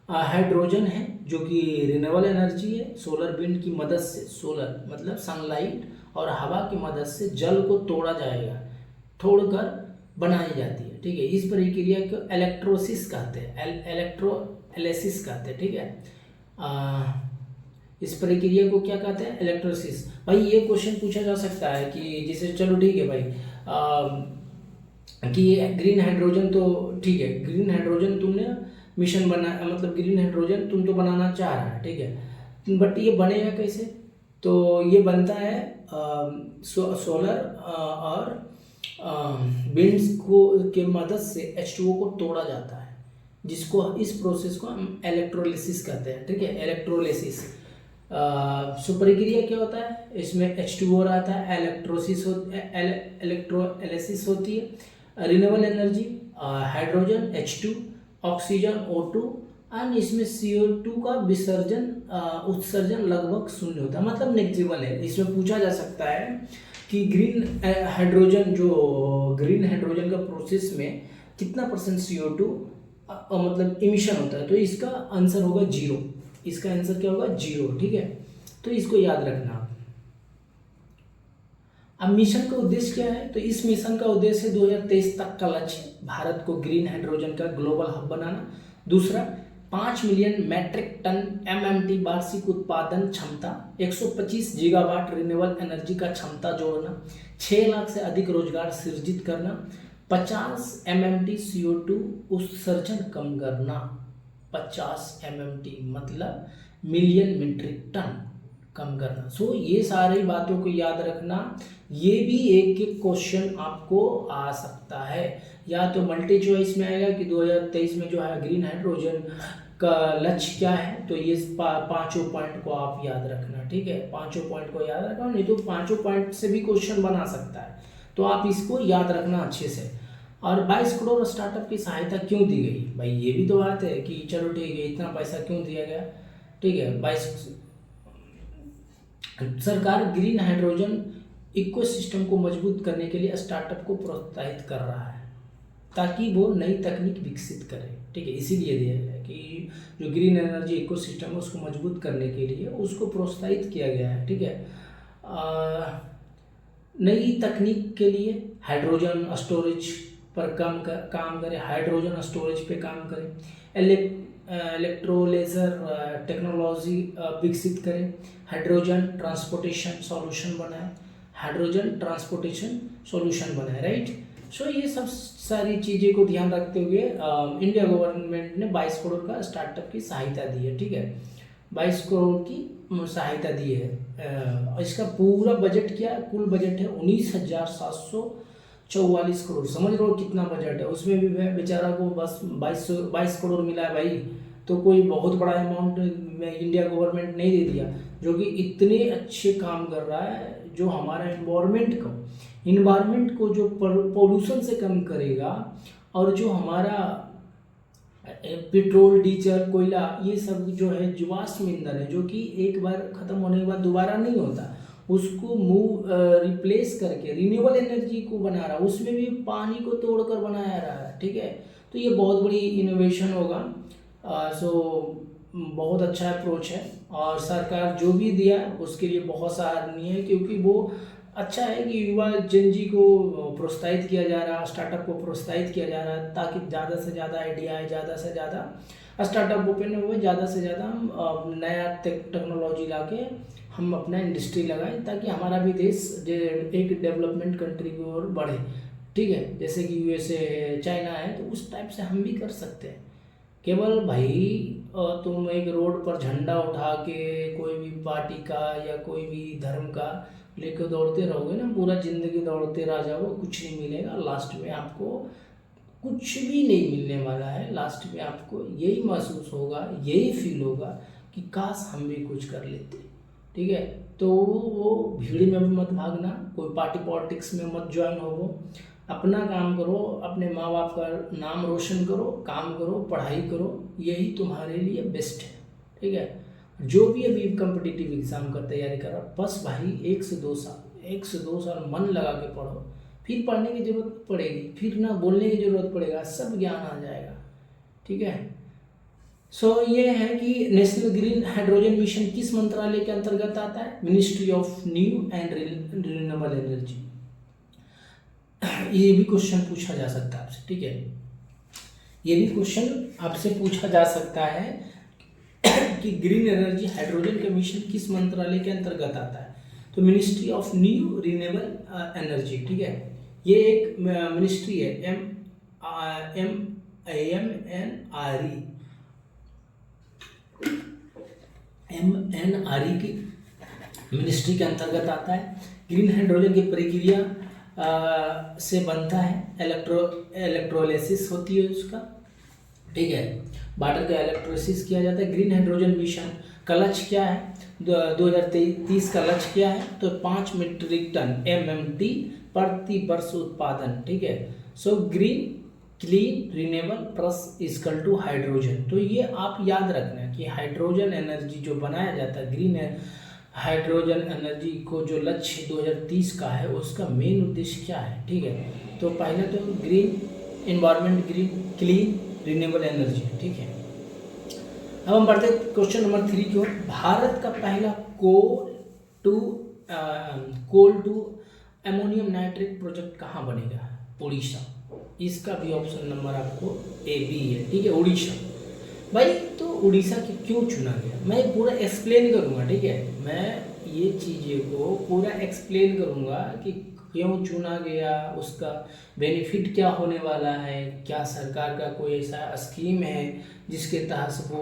हाइड्रोजन है जो कि रिन्यूएबल एनर्जी है। सोलर विंड की मदद से, सोलर मतलब सनलाइट और हवा की मदद से जल को तोड़ा जाएगा, तोड़कर बनाई जाती है, ठीक है। इस प्रक्रिया को इलेक्ट्रोसिस कहते हैं, इलेक्ट्रोलिसिस कहते हैं, ठीक है। इस प्रक्रिया को क्या कहते हैं? इलेक्ट्रोसिस। भाई ये क्वेश्चन पूछा जा सकता है कि जैसे, चलो ठीक है भाई, कि ग्रीन हाइड्रोजन तो ठीक है, ग्रीन हाइड्रोजन तुमने मिशन बना, मतलब ग्रीन हाइड्रोजन तुम तो बनाना चाह रहा है, ठीक है, बट ये बनेगा कैसे? तो ये बनता है सोलर और विंड्स को के मदद से H2O को तोड़ा जाता है, जिसको इस प्रोसेस को हम इलेक्ट्रोलिसिस कहते हैं, ठीक है, इलेक्ट्रोलिसिस। सो प्रक्रिया क्या होता है? इसमें H2O रहता है, इलेक्ट्रोलिसिस होती है, renewable energy hydrogen H2, oxygen O2, and इसमें CO2 का उत्सर्जन लगभग शून्य होता है, मतलब नेग्लिजिबल है। इसमें पूछा जा सकता है कि ग्रीन हाइड्रोजन का प्रोसेस में कितना % CO2 मतलब इमिशन होता है? तो इसका आंसर होगा 0। इसका आंसर क्या होगा? 0, ठीक है। तो इसको याद रखना। अब मिशन का उद्देश्य क्या है? तो इस मिशन का उद्देश्य 2023 तक का लक्ष्य, भारत को ग्रीन हाइड्रोजन का ग्लोबल हब बनाना। दूसरा, 5 मिलियन मैट्रिक टन MMT वार्षिक उत्पादन क्षमता, 125 गीगावाट रिन्यूएबल एनर्जी का क्षमता जोड़ना, 6 लाख से अधिक रोजगार सृजित करना, 50 MMT CO2 उत्सर्जन कम करना। 50 MMT मतलब मिलियन मीट्रिक टन कम करना। सो ये सारी बातों को याद रखना। ये भी एक एक क्वेश्चन आपको आ सकता है, या तो मल्टी चॉइस में आएगा कि 2023 में जो है ग्रीन हाइड्रोजन का लक्ष्य क्या है, तो ये पांचों पॉइंट को आप याद रखना, ठीक है। पांचों पॉइंट को याद रखना, नहीं तो पांचों पॉइंट से भी क्वेश्चन बना सकता है, तो आप इसको याद रखना अच्छे से। और 22 करोड़ स्टार्टअप की सहायता क्यों दी गई? भाई ये भी तो बात है कि चलो ठीक है, इतना पैसा क्यों दिया गया, ठीक है। 22 सरकार ग्रीन हाइड्रोजन इकोसिस्टम को मजबूत करने के लिए स्टार्टअप को प्रोत्साहित कर रहा है, ताकि वो नई तकनीक विकसित करे, ठीक है। इसीलिए दिया गया है कि जो ग्रीन एनर्जी इकोसिस्टम है उसको मजबूत करने के लिए उसको प्रोत्साहित किया गया है, ठीक है। नई तकनीक के लिए हाइड्रोजन स्टोरेज पर काम करें, हाइड्रोजन स्टोरेज पे काम करें, इलेक्ट्रोलेजर टेक्नोलॉजी विकसित करें, हाइड्रोजन ट्रांसपोर्टेशन सॉल्यूशन बनाए, राइट। सो ये सब सारी चीज़ें को ध्यान रखते हुए इंडिया गवर्नमेंट ने 22 करोड़ का स्टार्टअप की सहायता दी है, ठीक है। 22 करोड़ की सहायता दी है। इसका पूरा बजट क्या है? कुल बजट है 19,744 करोड़। समझ लो कितना बजट है। उसमें भी बेचारा को बस 22 करोड़ मिला है भाई, तो कोई बहुत बड़ा अमाउंट में इंडिया गवर्नमेंट नहीं दे दिया, जो कि इतने अच्छे काम कर रहा है, जो हमारा इन्वायरमेंट को जो पोल्यूशन से कम करेगा, और जो हमारा पेट्रोल, डीजल, कोयला, ये सब जो है जीवाश्म ईंधन है, जो कि एक बार ख़त्म होने के बाद दोबारा नहीं होता, उसको रिप्लेस करके रिन्यूएबल एनर्जी को बना रहा है, उसमें भी पानी को तोड़कर बनाया रहा है, ठीक है। तो ये बहुत बड़ी इनोवेशन होगा। सो बहुत अच्छा अप्रोच है, और सरकार जो भी दिया उसके लिए बहुत सराहनीय है, क्योंकि वो अच्छा है कि युवा जनजी को प्रोत्साहित किया जा रहा है, स्टार्टअप को प्रोत्साहित किया जा रहा है, ताकि ज़्यादा से ज़्यादा आइडिया आए, ज़्यादा से ज़्यादा स्टार्टअप ओपन हुए, ज़्यादा से ज़्यादा हम नया टेक्नोलॉजी लाके हम अपना इंडस्ट्री लगाएं, ताकि हमारा भी देश एक डेवलपमेंट कंट्री की ओर बढ़े, ठीक है। जैसे कि USA, चाइना है, तो उस टाइप से हम भी कर सकते हैं। केवल भाई तुम एक रोड पर झंडा उठा के कोई भी पार्टी का या कोई भी धर्म का लेकर दौड़ते रहोगे ना, पूरा जिंदगी दौड़ते रह जाओ, कुछ नहीं मिलेगा। लास्ट में आपको कुछ भी नहीं मिलने वाला है। लास्ट में आपको यही महसूस होगा, यही फील होगा कि काश हम भी कुछ कर लेते, ठीक है। तो वो भीड़ में भी मत भागना, कोई पार्टी पॉलिटिक्स में मत ज्वाइन हो, अपना काम करो, अपने माँ बाप का नाम रोशन करो, काम करो, पढ़ाई करो, यही तुम्हारे लिए बेस्ट है, ठीक है। जो भी अभी कॉम्पिटिटिव एग्ज़ाम का तैयारी कर रहा, बस भाई 1 से 2 साल 1 से 2 साल मन लगा के पढ़ो, फिर पढ़ने की ज़रूरत पड़ेगी, फिर ना बोलने की ज़रूरत पड़ेगा, सब ज्ञान आ जाएगा। ठीक है। सो ये है कि नेशनल ग्रीन हाइड्रोजन मिशन किस मंत्रालय के अंतर्गत आता है? Ministry of new and renewable energy. ये भी क्वेश्चन पूछा जा सकता है आपसे। ठीक है, ये भी क्वेश्चन आपसे पूछा जा सकता है कि ग्रीन एनर्जी हाइड्रोजन का मिशन किस मंत्रालय के अंतर्गत आता है? तो ministry of new renewable energy. ठीक है, ये एक मिनिस्ट्री है, MNRE की मिनिस्ट्री के अंतर्गत आता है। ग्रीन हाइड्रोजन की प्रक्रिया से बनता है, इलेक्ट्रोलिसिस होती है उसका। ठीक है, वाटर का इलेक्ट्रोलिसिस किया जाता है। ग्रीन हाइड्रोजन मिशन का लक्ष्य क्या है? 2030 का लक्ष्य क्या है? तो 5 मीट्रिक टन MMT प्रति वर्ष उत्पादन। ठीक है, so green clean renewable plus equal to hydrogen. तो ये आप याद रखना कि हाइड्रोजन एनर्जी जो बनाया जाता है, ग्रीन हाइड्रोजन एनर्जी को जो लक्ष्य 2030 का है, उसका मेन उद्देश्य क्या है? ठीक है, तो पहले तो green environment, green clean renewable energy. ठीक है, अब हम बढ़ते क्वेश्चन नंबर 3 की ओर। भारत का पहला कोल टू अमोनियम नाइट्रेट प्रोजेक्ट कहाँ बनेगा? उड़ीसा। इसका भी ऑप्शन नंबर आपको A, B है। ठीक है, उड़ीसा। भाई तो उड़ीसा के क्यों चुना गया, मैं पूरा एक्सप्लेन करूँगा। ठीक है, मैं ये चीज़ें को पूरा एक्सप्लेन करूँगा कि क्यों चुना गया, उसका बेनिफिट क्या होने वाला है, क्या सरकार का कोई ऐसा स्कीम है जिसके तहत वो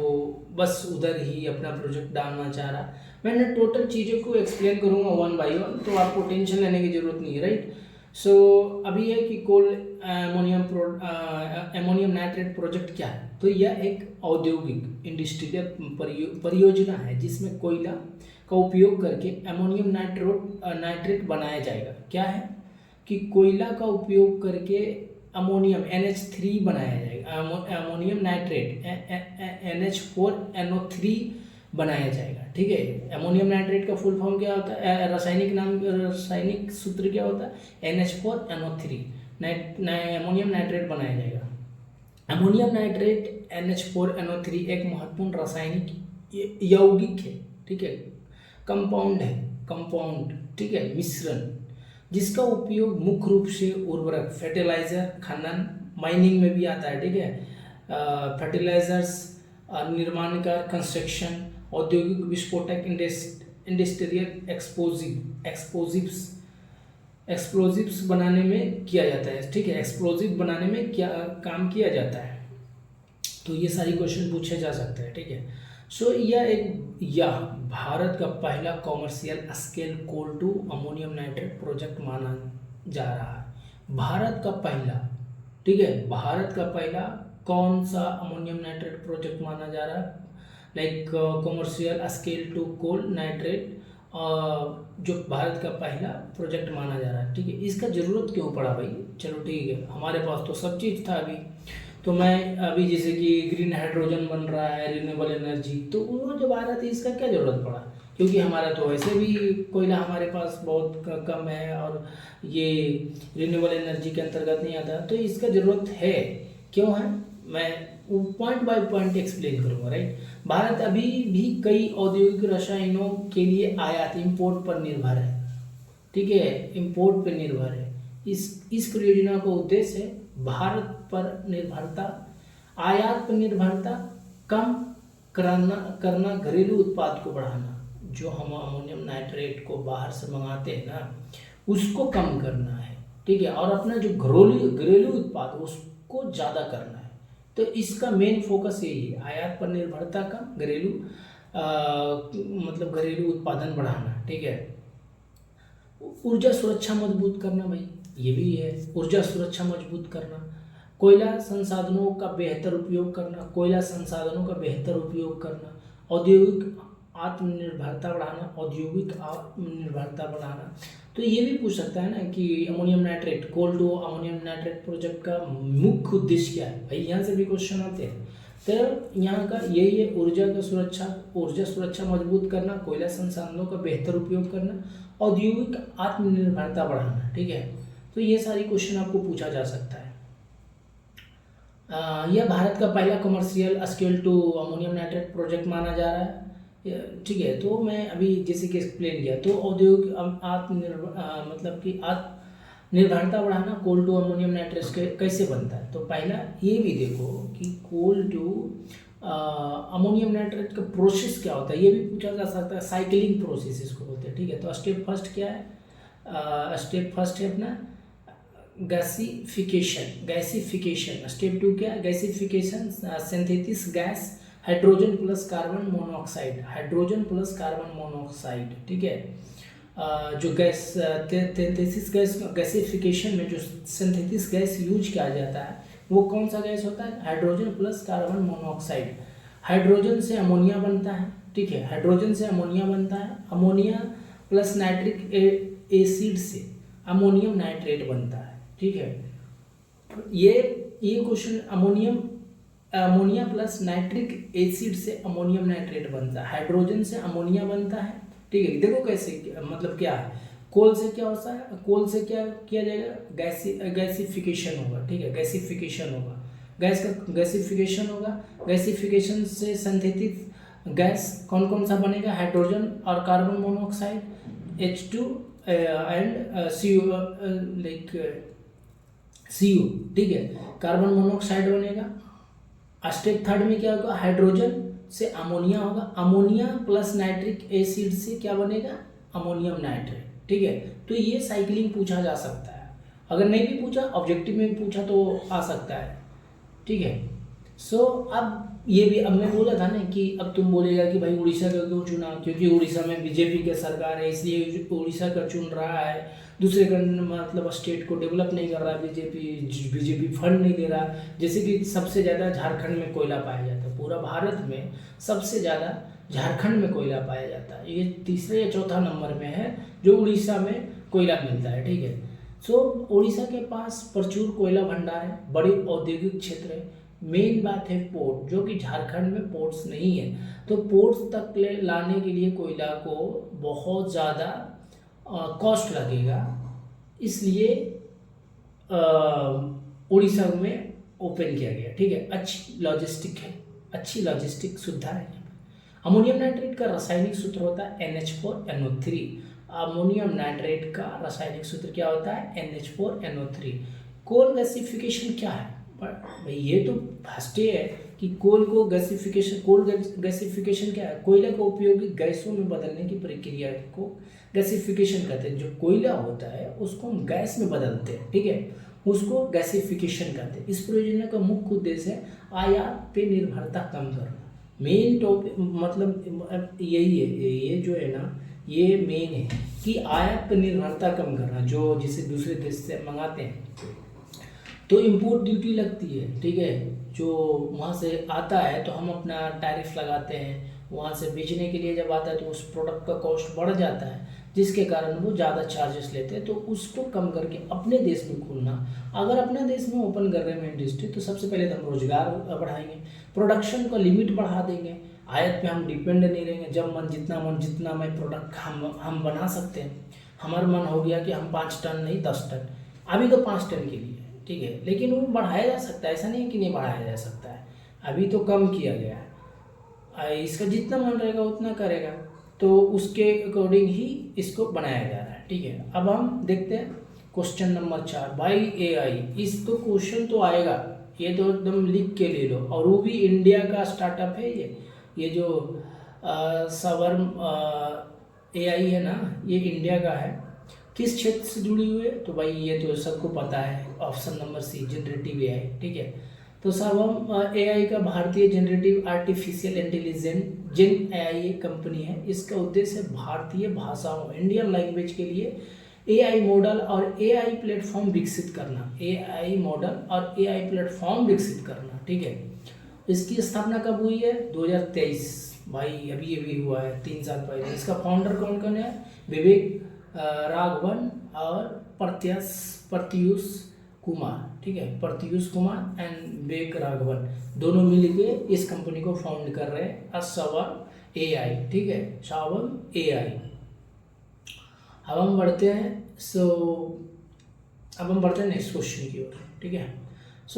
बस उधर ही अपना प्रोजेक्ट डालना चाह रहा। मैंने टोटल चीज़ों को एक्सप्लेन करूँगा 1 बाय 1, तो आपको टेंशन लेने की ज़रूरत नहीं है। राइट। सो अभी है कि कोल अमोनियम नाइट्रेट प्रोजेक्ट क्या है? तो यह एक औद्योगिक इंडस्ट्रियल परियोजना है जिसमें कोयला का उपयोग करके अमोनियम नाइट्रेट बनाया जाएगा। क्या है कि कोयला का उपयोग करके अमोनियम NH3 बनाया जाएगा, अमोनियम नाइट्रेट NH4NO3 बनाया जाएगा। ठीक है, अमोनियम नाइट्रेट का फुल फॉर्म क्या होता है, रासायनिक सूत्र क्या होता है? NH4NO3। अमोनियम नाइट्रेट बनाया जाएगा। अमोनियम नाइट्रेट NH4NO3 एक महत्वपूर्ण रासायनिक यौगिक है। ठीक है, कंपाउंड। ठीक है, मिश्रण जिसका उपयोग मुख्य रूप से उर्वरक, फर्टिलाइजर, खनन, माइनिंग में भी आता है। ठीक है, फर्टिलाइजर्स, निर्माण का कंस्ट्रक्शन, औद्योगिक विस्फोटक, इंडस्ट्रियल एक्सप्लोजिव्स बनाने में किया जाता है। ठीक है, एक्सप्लोजिव बनाने में क्या काम किया जाता है। तो ये सारी क्वेश्चन पूछे जा सकते हैं। ठीक है, सो यह भारत का पहला commercial scale coal to ammonium nitrate project माना जा रहा है। भारत का पहला, ठीक है, भारत का पहला कौन सा अमोनियम नाइट्रेट प्रोजेक्ट माना जा रहा है? Like commercial scale to coal nitrate, जो भारत का पहला प्रोजेक्ट माना जा रहा है। ठीक है, इसका ज़रूरत क्यों पड़ा भाई? चलो ठीक है, हमारे पास तो सब चीज़ था अभी। तो मैं अभी जैसे कि ग्रीन हाइड्रोजन बन रहा है, रिन्यूएबल एनर्जी, तो वो जब आ रहा था इसका क्या ज़रूरत पड़ा? क्योंकि हमारा तो वैसे भी कोयला हमारे पास बहुत कम है और ये रिन्यूएबल एनर्जी के अंतर्गत नहीं आता, तो इसका ज़रूरत है। क्यों है, मैं पॉइंट बाय पॉइंट एक्सप्लेन करूँगा। राइट। भारत अभी भी कई औद्योगिक रसायनों के लिए आयात, इंपोर्ट पर निर्भर है। ठीक है, इंपोर्ट पर निर्भर है। इस परियोजना का उद्देश्य है भारत पर निर्भरता, आयात पर निर्भरता कम करना, घरेलू उत्पाद को बढ़ाना। जो हम अमोनियम नाइट्रेट को बाहर से मंगाते हैं ना, उसको कम करना है। ठीक है, और अपना जो घरेलू उत्पाद उसको ज़्यादा करना है। तो इसका मेन फोकस यही है, आयात पर निर्भरता कम, मतलब घरेलू उत्पादन बढ़ाना। ठीक है, ऊर्जा सुरक्षा मजबूत करना, भाई ये भी है, ऊर्जा सुरक्षा मजबूत करना, कोयला संसाधनों का बेहतर उपयोग करना, औद्योगिक आत्मनिर्भरता बढ़ाना। तो ये भी पूछ सकता है ना कि ammonium nitrate, coal to ammonium nitrate project का मुख्य उद्देश्य क्या है? भाई यहाँ से भी क्वेश्चन आते हैं। तो यहाँ का यही है, ऊर्जा सुरक्षा मजबूत करना, कोयला संसाधनों का बेहतर उपयोग करना, औद्योगिक आत्मनिर्भरता बढ़ाना। ठीक है, तो ये सारी क्वेश्चन आपको पूछा जा सकता है। यह भारत का पहला commercial scale to ammonium nitrate project माना जा रहा है। ठीक है, तो मैं अभी जैसे कि एक्सप्लेन किया, तो औद्योगिक आत्मनिर्भर मतलब कि आत्मनिर्भरता बढ़ाना, कोल टू अमोनियम नाइट्रेट कैसे बनता है। तो पहला ये भी देखो कि कोल टू अमोनियम नाइट्रेट का प्रोसेस क्या होता है, ये भी पूछा जा सकता है। साइकिलिंग प्रोसेस इसको बोलते हैं। ठीक है, तो स्टेप फर्स्ट क्या है, स्टेप फर्स्ट है अपना गैसिफिकेशन। स्टेप टू क्या है, gasification, synthesis gas hydrogen plus carbon monoxide. ठीक है, जो गैस सिंथेसिस गैसिफिकेशन में जो सिंथेसिस गैस यूज किया जाता है वो कौन सा गैस होता है, hydrogen plus carbon monoxide. Hydrogen से अमोनिया बनता है। ठीक है, हाइड्रोजन से अमोनिया बनता है, अमोनिया प्लस नाइट्रिक एसिड से अमोनियम नाइट्रेट बनता है। ठीक है, ये question ammonia plus nitric acid से अमोनियम नाइट्रेट बनता है, हाइड्रोजन से अमोनिया बनता है। ठीक है, देखो कैसे, मतलब क्या है, कोल से क्या होता है, कोल से क्या किया जाएगा, गैसिफिकेशन होगा। ठीक है, गैसिफिकेशन होगा, गैस का गैसिफिकेशन होगा। गैसिफिकेशन से सिंथेटिक गैस कौन कौन सा बनेगा, हाइड्रोजन और carbon monoxide H2 and CO। ठीक है, कार्बन मोनोऑक्साइड बनेगा। स्टेप थर्ड में क्या होगा, हाइड्रोजन से अमोनिया होगा, अमोनिया प्लस नाइट्रिक एसिड से क्या बनेगा, अमोनियम नाइट्रेट। ठीक है, तो ये साइकिलिंग पूछा जा सकता है। अगर नहीं भी पूछा, ऑब्जेक्टिव में भी पूछा तो आ सकता है। ठीक है, सो अब ये भी, अब मैं बोला था ना कि अब तुम बोलेगा कि भाई उड़ीसा का क्यों चुना, क्योंकि उड़ीसा में बीजेपी की सरकार है इसलिए उड़ीसा का चुन रहा है, दूसरे का मतलब स्टेट को डेवलप नहीं कर रहा है बीजेपी फंड नहीं दे रहा। जैसे कि सबसे ज़्यादा झारखंड में कोयला पाया जाता है, पूरा भारत में सबसे ज़्यादा झारखंड में कोयला पाया जाता है, ये तीसरे या चौथा नंबर में है जो उड़ीसा में कोयला मिलता है। ठीक है, सो उड़ीसा के पास प्रचुर कोयला भंडार है, बड़े औद्योगिक क्षेत्र है। मेन बात है पोर्ट, जो कि झारखंड में पोर्ट्स नहीं है, तो पोर्ट्स तक लाने के लिए कोयला को बहुत ज़्यादा कॉस्ट लगेगा, इसलिए उड़ीसा में ओपन किया गया। ठीक है, अच्छी लॉजिस्टिक सुविधा है। अमोनियम नाइट्रेट का रासायनिक सूत्र होता है NH4NO3। अमोनियम नाइट्रेट का रासायनिक सूत्र क्या होता है, NH4NO3। कोल गैसिफिकेशन क्या है भाई, ये तो फर्स्ट है कि कोल गैसिफिकेशन क्या है, कोयला को उपयोगी गैसों में बदलने की प्रक्रिया को गैसिफिकेशन कहते हैं। जो कोयला होता है उसको हम गैस में बदलते हैं। ठीक है, उसको गैसिफिकेशन कहते हैं। इस परियोजना का मुख्य उद्देश्य है आयात पे निर्भरता कम करना। मेन टॉपिक मतलब यही है, ये जो है ना, ये मेन है कि आयात पे निर्भरता कम करना, जो जिसे दूसरे देश से मंगाते हैं तो इम्पोर्ट ड्यूटी लगती है। ठीक है, जो वहाँ से आता है तो हम अपना टैरिफ लगाते हैं, वहाँ से बेचने के लिए जब आता है तो उस प्रोडक्ट का कॉस्ट बढ़ जाता है, जिसके कारण वो ज़्यादा चार्जेस लेते हैं। तो उसको कम करके अपने देश में खोलना, अगर अपने देश में ओपन कर रहे हैं इंडस्ट्री तो सबसे पहले तो हम रोजगार बढ़ाएंगे, प्रोडक्शन का लिमिट बढ़ा देंगे, आयात पे हम डिपेंड नहीं रहेंगे। जब मन जितना मैं प्रोडक्ट हम बना सकते हैं। हमारा मन हो गया कि हम 5 टन नहीं 10 टन, अभी तो 5 टन के लिए। ठीक है, लेकिन वो बढ़ाया जा सकता है, ऐसा नहीं कि नहीं बढ़ाया जा सकता है, अभी तो कम किया गया है। इसका जितना मन रहेगा उतना करेगा, तो उसके अकॉर्डिंग ही इसको बनाया जा रहा है। ठीक है, अब हम देखते हैं क्वेश्चन नंबर 4 बाई AI। इस तो क्वेश्चन तो आएगा, ये तो एकदम लिख के ले लो, और वो भी इंडिया का स्टार्टअप है। ये जो सवर्म AI है ना, ये इंडिया का है। किस क्षेत्र से जुड़ी हुई है, तो भाई ये तो सबको पता है, option number C generative AI। ठीक है, तो सवर्म AI का भारतीय जनरेटिव आर्टिफिशियल इंटेलिजेंट जिन AI कंपनी है। इसका उद्देश्य भारतीय भाषाओं, इंडियन लैंग्वेज के लिए AI मॉडल और AI प्लेटफॉर्म विकसित करना, AI मॉडल और AI प्लेटफॉर्म विकसित करना। ठीक है, इसकी स्थापना कब हुई है, 2023, भाई अभी हुआ है, 3 साल पहले। इसका फाउंडर कौन कौन है, विवेक राघवन और प्रत्युष कुमार, ठीक है, प्रत्यूष कुमार एंड बेक राघवन, दोनों मिलके इस कंपनी को फाउंड कर रहे हैं श्रवण एआई, ठीक है, श्रवण एआई। अब हम बढ़ते हैं नेक्स्ट क्वेश्चन की ओर, ठीक है।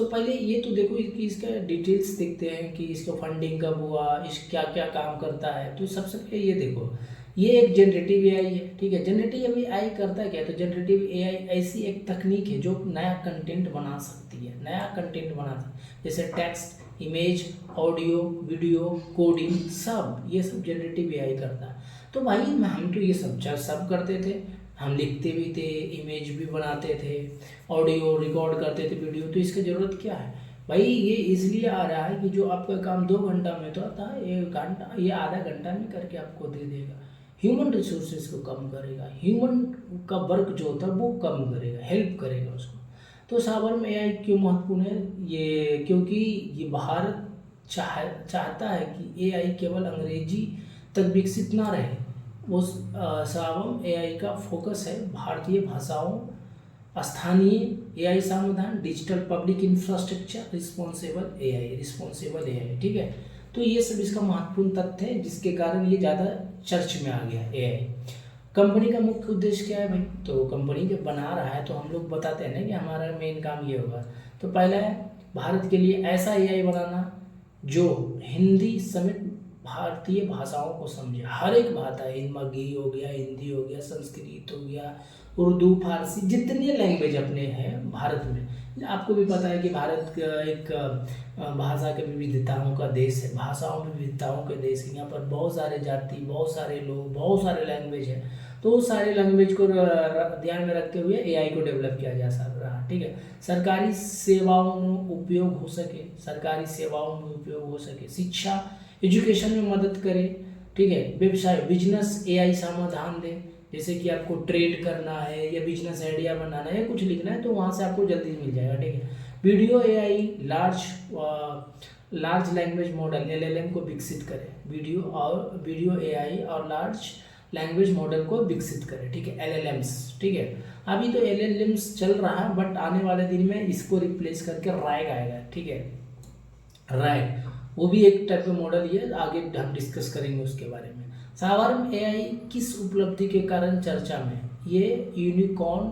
पहले ये तो देखो कि इसका डिटेल्स देखते हैं कि इसका फंडिंग कब हुआ, इस क्या क्या काम करता है। तो सबसे पहले ये देखो, ये एक जनरेटिव एआई है, ठीक है। जनरेटिव एआई करता क्या है, तो जनरेटिव एआई ऐसी एक तकनीक है जो नया कंटेंट बना सकती है, जैसे text, image, audio, video, coding, सब ये सब जनरेटिव एआई करता है। तो भाई हम तो ये सब करते थे, हम लिखते भी थे, इमेज भी बनाते थे, ऑडियो रिकॉर्ड करते थे, वीडियो। तो इसकी ज़रूरत क्या है भाई, ये इसलिए आ रहा है कि जो आपका काम 2 घंटा में तो आता है, 1 घंटा ये आधा घंटा में करके आपको दे देगा। ह्यूमन रिसोर्सेज को कम करेगा, ह्यूमन का वर्क जो होता है वो कम करेगा, हेल्प करेगा उसको। तो साबरम एआई क्यों महत्वपूर्ण है ये, क्योंकि ये भारत चाहता है कि एआई केवल अंग्रेजी तक विकसित ना रहे। उस साबरम एआई का फोकस है भारतीय भाषाओं, स्थानीय एआई समाधान, digital public infrastructure, responsible AI, ठीक है। तो ये सब इसका महत्वपूर्ण तथ्य है जिसके कारण ये ज़्यादा चर्च में आ गया एआई। कंपनी का मुख्य उद्देश्य क्या है भाई, तो कंपनी जब बना रहा है तो हम लोग बताते हैं ना कि हमारा मेन काम ये होगा। तो पहला है भारत के लिए ऐसा एआई बनाना जो हिंदी समेत भारतीय भाषाओं को समझे, हर एक भाषा, मगही हो गया, हिंदी हो गया, संस्कृत हो गया, उर्दू, फारसी, जितने लैंग्वेज अपने हैं भारत में। आपको भी पता है कि भारत एक भाषा के विविधताओं का देश है, भाषाओं में विविधताओं के देश है। यहाँ पर बहुत सारे जाति, बहुत सारे लोग, बहुत सारे लैंग्वेज है। तो उस सारे लैंग्वेज को ध्यान में रखते हुए एआई को डेवलप किया जा रहा, ठीक है। सरकारी सेवाओं में उपयोग हो सके, शिक्षा, एजुकेशन में मदद करे, ठीक है। व्यवसाय, बिजनेस एआई समाधान दे, जैसे कि आपको ट्रेड करना है या बिजनेस आइडिया बनाना है, कुछ लिखना है, तो वहाँ से आपको जल्दी मिल जाएगा, ठीक है। Video AI, large language model LLM को विकसित करे, वीडियो एआई और लार्ज लैंग्वेज मॉडल को विकसित करे, ठीक है, LLMs, ठीक है। अभी तो LLMs चल रहा है, बट आने वाले दिन में इसको रिप्लेस करके रैग आएगा, ठीक है। रैग वो भी एक टाइप का मॉडल ही है, आगे हम डिस्कस करेंगे उसके बारे में। साबरम एआई किस उपलब्धि के कारण चर्चा में, ये यूनिकॉर्न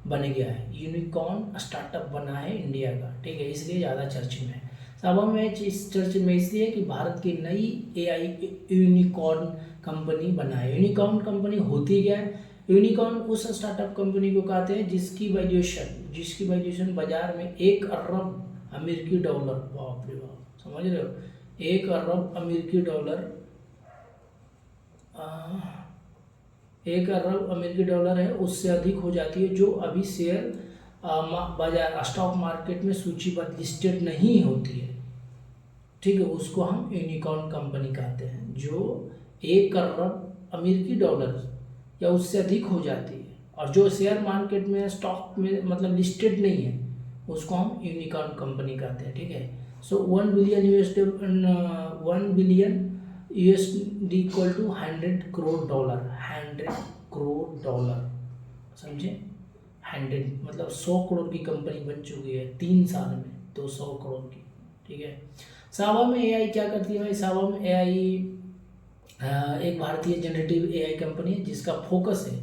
बन गया है, यूनिकॉर्न स्टार्टअप बना है इंडिया का, ठीक है, इसलिए ज़्यादा चर्च में है। साबरम एआई इस चर्च में इसलिए कि भारत की नई एआई यूनिकॉर्न कंपनी बना है। यूनिकॉर्न कंपनी होती क्या है, यूनिकॉर्न उस स्टार्टअप कंपनी को कहते हैं जिसकी वैल्यूएशन बाजार में 1 अरब अमेरिकी डॉलर, बाप रे बाप, समझ रहे हो, 1 अरब अमेरिकी डॉलर, 1 अरब अमेरिकी डॉलर है, उससे अधिक हो जाती है, जो अभी शेयर बाजार स्टॉक मार्केट में सूचीबद्ध लिस्टेड नहीं होती है, ठीक है। उसको हम यूनिकॉर्न कंपनी कहते हैं, जो 1 अरब अमेरिकी डॉलर या उससे अधिक हो जाती है और जो शेयर मार्केट में स्टॉक में मतलब लिस्टेड नहीं है, उसको हम यूनिकॉर्न कंपनी कहते हैं, ठीक है। So 1 billion USD equal to 100 crore dollar, समझे। 100 मतलब 100 करोड़ की कंपनी बन चुकी है 3 साल में, 200 करोड़ की, ठीक है। साबरम एआई क्या करती है भाई, साबरम एआई एक भारतीय जनरेटिव एआई कंपनी है जिसका फोकस है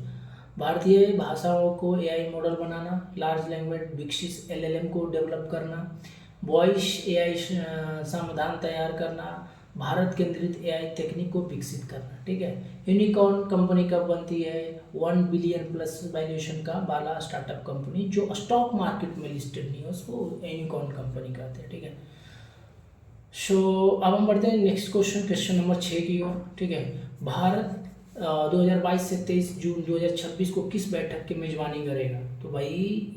भारतीय भाषाओं को एआई मॉडल बनाना, लार्ज लैंग्वेज विकसित LLM को डेवलप करना, वॉइस एआई समाधान तैयार करना, भारत केंद्रित एआई तकनीक को विकसित करना, ठीक है। यूनिकॉर्न कंपनी कब बनती है, 1 बिलियन प्लस वैल्यूएशन का वाला स्टार्टअप कंपनी जो स्टॉक मार्केट में लिस्टेड नहीं है, उसको यूनिकॉर्न कंपनी कहते हैं, ठीक है। अब हम बढ़ते हैं नेक्स्ट क्वेश्चन नंबर 6 की ओर, ठीक है। भारत 2022 से 23 जून 2026 को किस बैठक की मेजबानी करेगा, तो भाई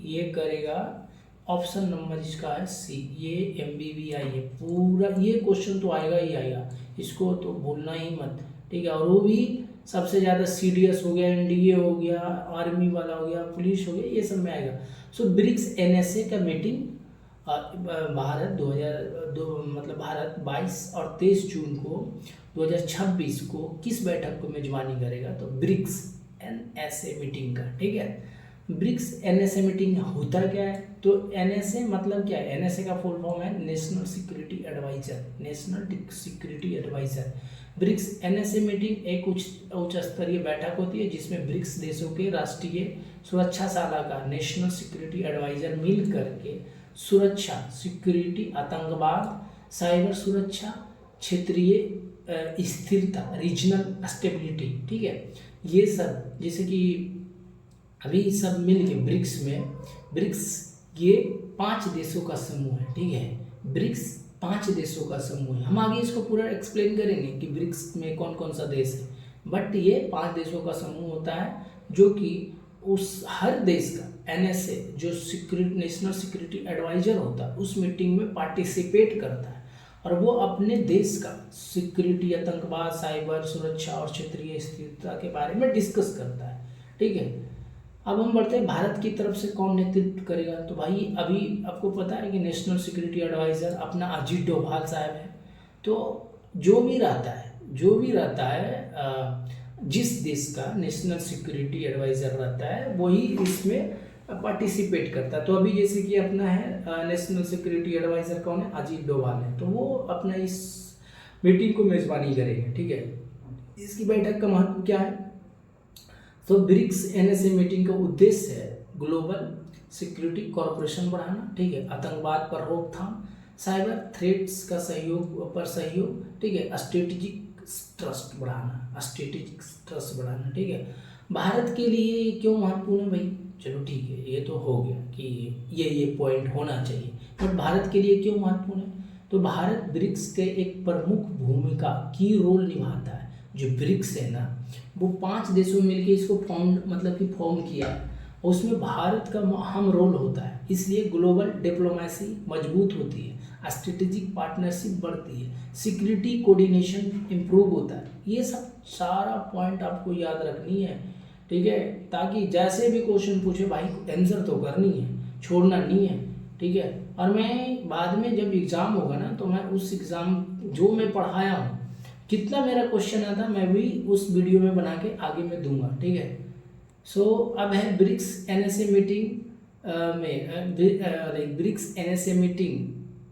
ये करेगा, ऑप्शन नंबर इसका है C, ये MBBI है पूरा, ये क्वेश्चन तो आएगा ही आएगा, इसको तो भूलना ही मत, ठीक है। और वो भी सबसे ज़्यादा CDS हो गया, NDA हो गया, आर्मी वाला हो गया, पुलिस हो गया, ये सब में आएगा। सो ब्रिक्स NSA का मीटिंग भारत 22 और 23 जून को 2026 को किस बैठक को मेजबानी करेगा, तो ब्रिक्स NSA मीटिंग का, ठीक है। ब्रिक्स एनएसए मीटिंग होता क्या है? तो एनएसए मतलब क्या है? एनएसए का फुल फॉर्म है national security adviser, national security adviser. BRICS NSA meeting एक उच्च स्तरीय बैठक होती है जिसमें ब्रिक्स देशों के राष्ट्रीय सुरक्षा सलाहकार नेशनल सिक्योरिटी एडवाइजर मिल करके सुरक्षा, सिक्योरिटी, आतंकवाद, साइबर सुरक्षा, क्षेत्रीय स्थिरता, रीजनल स्टेबिलिटी, ठीक है, ये सब जैसे कि अभी सब मिल के ब्रिक्स में, ब्रिक्स ये 5 देशों का समूह है, ठीक है, ब्रिक्स 5 देशों का समूह है। हम आगे इसको पूरा एक्सप्लेन करेंगे कि ब्रिक्स में कौन कौन सा देश है, बट ये 5 देशों का समूह होता है जो कि उस हर देश का एनएसए जो सिक्योरिटी नेशनल सिक्योरिटी एडवाइजर होता है उस मीटिंग में पार्टिसिपेट करता है और वो अपने देश का सिक्योरिटी, आतंकवाद, साइबर सुरक्षा और क्षेत्रीय स्थिरता के बारे में डिस्कस करता है, ठीक है। अब हम बढ़ते हैं भारत की तरफ से कौन नेतृत्व करेगा। तो भाई अभी आपको पता है कि नेशनल सिक्योरिटी एडवाइज़र अपना अजीत डोभाल साहब है। तो जो भी रहता है जिस देश का नेशनल सिक्योरिटी एडवाइज़र रहता है वही इसमें पार्टिसिपेट करता है। तो अभी जैसे कि अपना है नेशनल सिक्योरिटी एडवाइज़र कौन है? अजीत डोभाल है। तो वो अपना इस मीटिंग को मेज़बानी करेंगे, ठीक है। इसकी बैठक का महत्व क्या है? तो ब्रिक्स एनएसए मीटिंग का उद्देश्य है ग्लोबल सिक्योरिटी कॉर्पोरेशन बढ़ाना, ठीक है, आतंकवाद पर रोकथाम, साइबर थ्रेट्स का सहयोग, ठीक है, स्ट्रेटेजिक ट्रस्ट बढ़ाना, ठीक है। भारत के लिए क्यों महत्वपूर्ण है भाई? चलो ठीक है, ये तो हो गया कि ये पॉइंट होना चाहिए, बट भारत के लिए क्यों महत्वपूर्ण है? तो भारत ब्रिक्स के एक प्रमुख भूमिका की रोल निभाता है। जो ब्रिक्स है ना वो 5 देशों में मिलकर इसको फॉर्म किया है, उसमें भारत का अहम रोल होता है। इसलिए ग्लोबल डिप्लोमेसी मजबूत होती है, स्ट्रेटेजिक पार्टनरशिप बढ़ती है, सिक्योरिटी कोऑर्डिनेशन इम्प्रूव होता है। ये सब सारा पॉइंट आपको याद रखनी है, ठीक है, ताकि जैसे भी क्वेश्चन पूछे भाई आंसर तो करनी है, छोड़ना नहीं है, ठीक है। और मैं बाद में जब एग्ज़ाम होगा ना तो मैं उस एग्ज़ाम जो मैं पढ़ाया हूँ कितना मेरा क्वेश्चन आता मैं भी उस वीडियो में बना के आगे में दूंगा, ठीक है। सो अब है BRICS NSA meeting BRICS NSA meeting,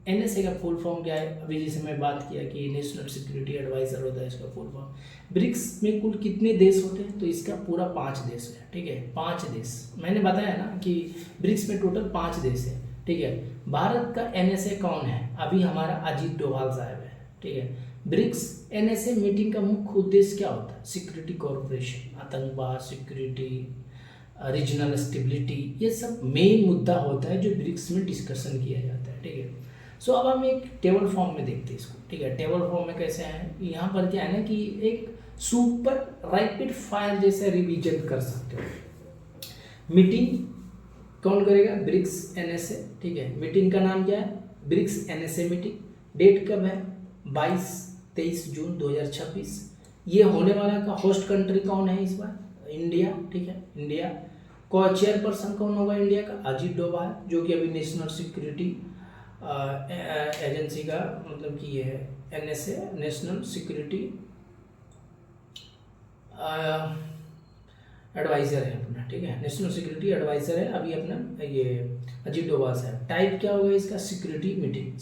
NSA का फुल फॉर्म क्या है? अभी जैसे मैं बात किया कि नेशनल सिक्योरिटी एडवाइजर होता है, इसका फुल फॉर्म। ब्रिक्स में कुल कितने देश होते हैं? तो इसका पूरा 5 देश है, ठीक है, 5 देश। मैंने बताया ना कि ब्रिक्स में टोटल 5 देश है, ठीक है। भारत का एनएसए कौन है? अभी हमारा अजीत डोभाल साहब है, ठीक है। ब्रिक्स एनएसए मीटिंग का मुख्य उद्देश्य क्या होता है? सिक्योरिटी कॉर्पोरेशन, आतंकवाद, सिक्योरिटी, रीजनल स्टेबिलिटी, ये सब मेन मुद्दा होता है जो ब्रिक्स में डिस्कशन किया जाता है, ठीक है। सो अब हम एक टेबल फॉर्म में देखते हैं इसको, ठीक है। टेबल फॉर्म में कैसे है? यहाँ पर क्या है ना कि एक सुपर रैपिड फायर जैसे रिवीजन कर सकते हो। मीटिंग कौन करेगा? ब्रिक्स एनएसए, ठीक है। मीटिंग का नाम क्या है? BRICS NSA meeting. डेट कब है? 22-23 जून 2026। ये होने वाला का होस्ट कंट्री कौन है इस बार? इंडिया, ठीक है, इंडिया। को चेयरपर्सन कौन होगा इंडिया का? अजीत डोभाल, जो कि अभी नेशनल सिक्योरिटी एजेंसी का कि ये है एनएसए, नेशनल सिक्योरिटी एडवाइज़र है अपना, ठीक है, नेशनल सिक्योरिटी एडवाइज़र है अभी अपना ये अजीत डोभाल साहब। टाइप क्या होगा इसका? सिक्योरिटी मीटिंग,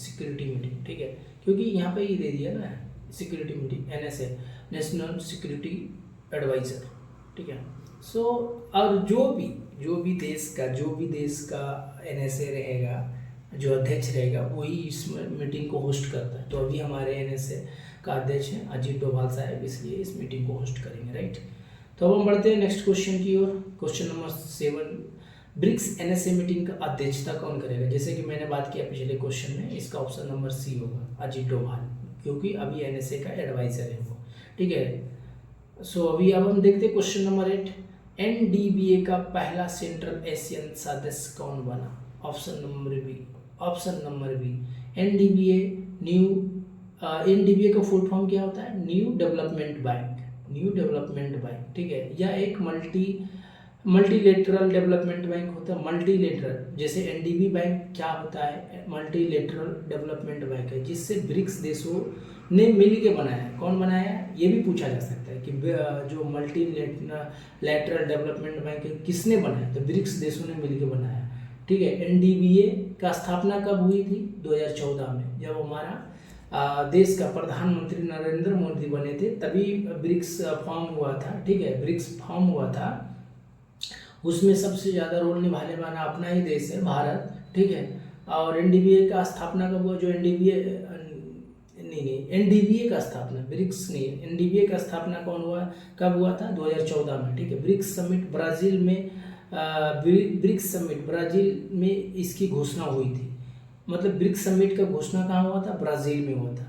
ठीक है, क्योंकि यहाँ पे ही दे दिया ना security meeting, NSA, national security adviser, ठीक है। सो और जो भी देश का एनएसए रहेगा, जो अध्यक्ष रहेगा वही इस मीटिंग को होस्ट करता है। तो अभी हमारे एनएसए का अध्यक्ष हैं अजीत डोभाल साहब, इसलिए इस मीटिंग को होस्ट करेंगे, राइट। तो अब हम बढ़ते हैं नेक्स्ट क्वेश्चन की ओर। Question number 7, BRICS NSA meeting का अध्यक्षता कौन करेगा? जैसे कि मैंने बात किया पिछले क्वेश्चन में, इसका ऑप्शन नंबर सी होगा, अजीत डोभाल, क्योंकि अभी एनएसए का एडवाइजर है वो, ठीक है। सो अभी अब हम देखते हैं क्वेश्चन नंबर 8, एनडीबीए का पहला सेंट्रल एशियन सदस्य कौन बना? ऑप्शन नंबर बी एनडीबीए एनडीबीए का फुल फॉर्म क्या होता है? न्यू डेवलपमेंट बैंक, ठीक है। यह एक मल्टी मल्टीलेटरल डेवलपमेंट बैंक होता है, मल्टीलेटरल, जैसे एनडीबी बैंक क्या होता है, मल्टीलेटरल डेवलपमेंट बैंक है, जिससे ब्रिक्स देशों ने मिल के बनाया है। कौन बनाया है, ये भी पूछा जा सकता है कि जो मल्टीलेटरल डेवलपमेंट बैंक है किसने बनाया, तो ब्रिक्स देशों ने मिल के बनाया। ठीक है, एनडीबीए का स्थापना कब हुई थी, 2014 में, जब हमारा देश का प्रधानमंत्री नरेंद्र मोदी बने थे, तभी ब्रिक्स फॉर्म हुआ था। ठीक है, ब्रिक्स फॉर्म हुआ था, उसमें सबसे ज़्यादा रोल निभाने वाला अपना ही देश है, भारत। ठीक है, और एनडीबीए का स्थापना कब हुआ, जो एनडीबीए नहीं एनडीबीए का स्थापना, ब्रिक्स नहीं, एनडीबीए का स्थापना कौन हुआ, कब हुआ था, 2014 में। ठीक है, ब्रिक्स समिट ब्राज़ील में, ब्रिक्स समिट ब्राज़ील में इसकी घोषणा हुई थी। मतलब ब्रिक्स समिट का घोषणा कहाँ हुआ था, ब्राज़ील में हुआ था।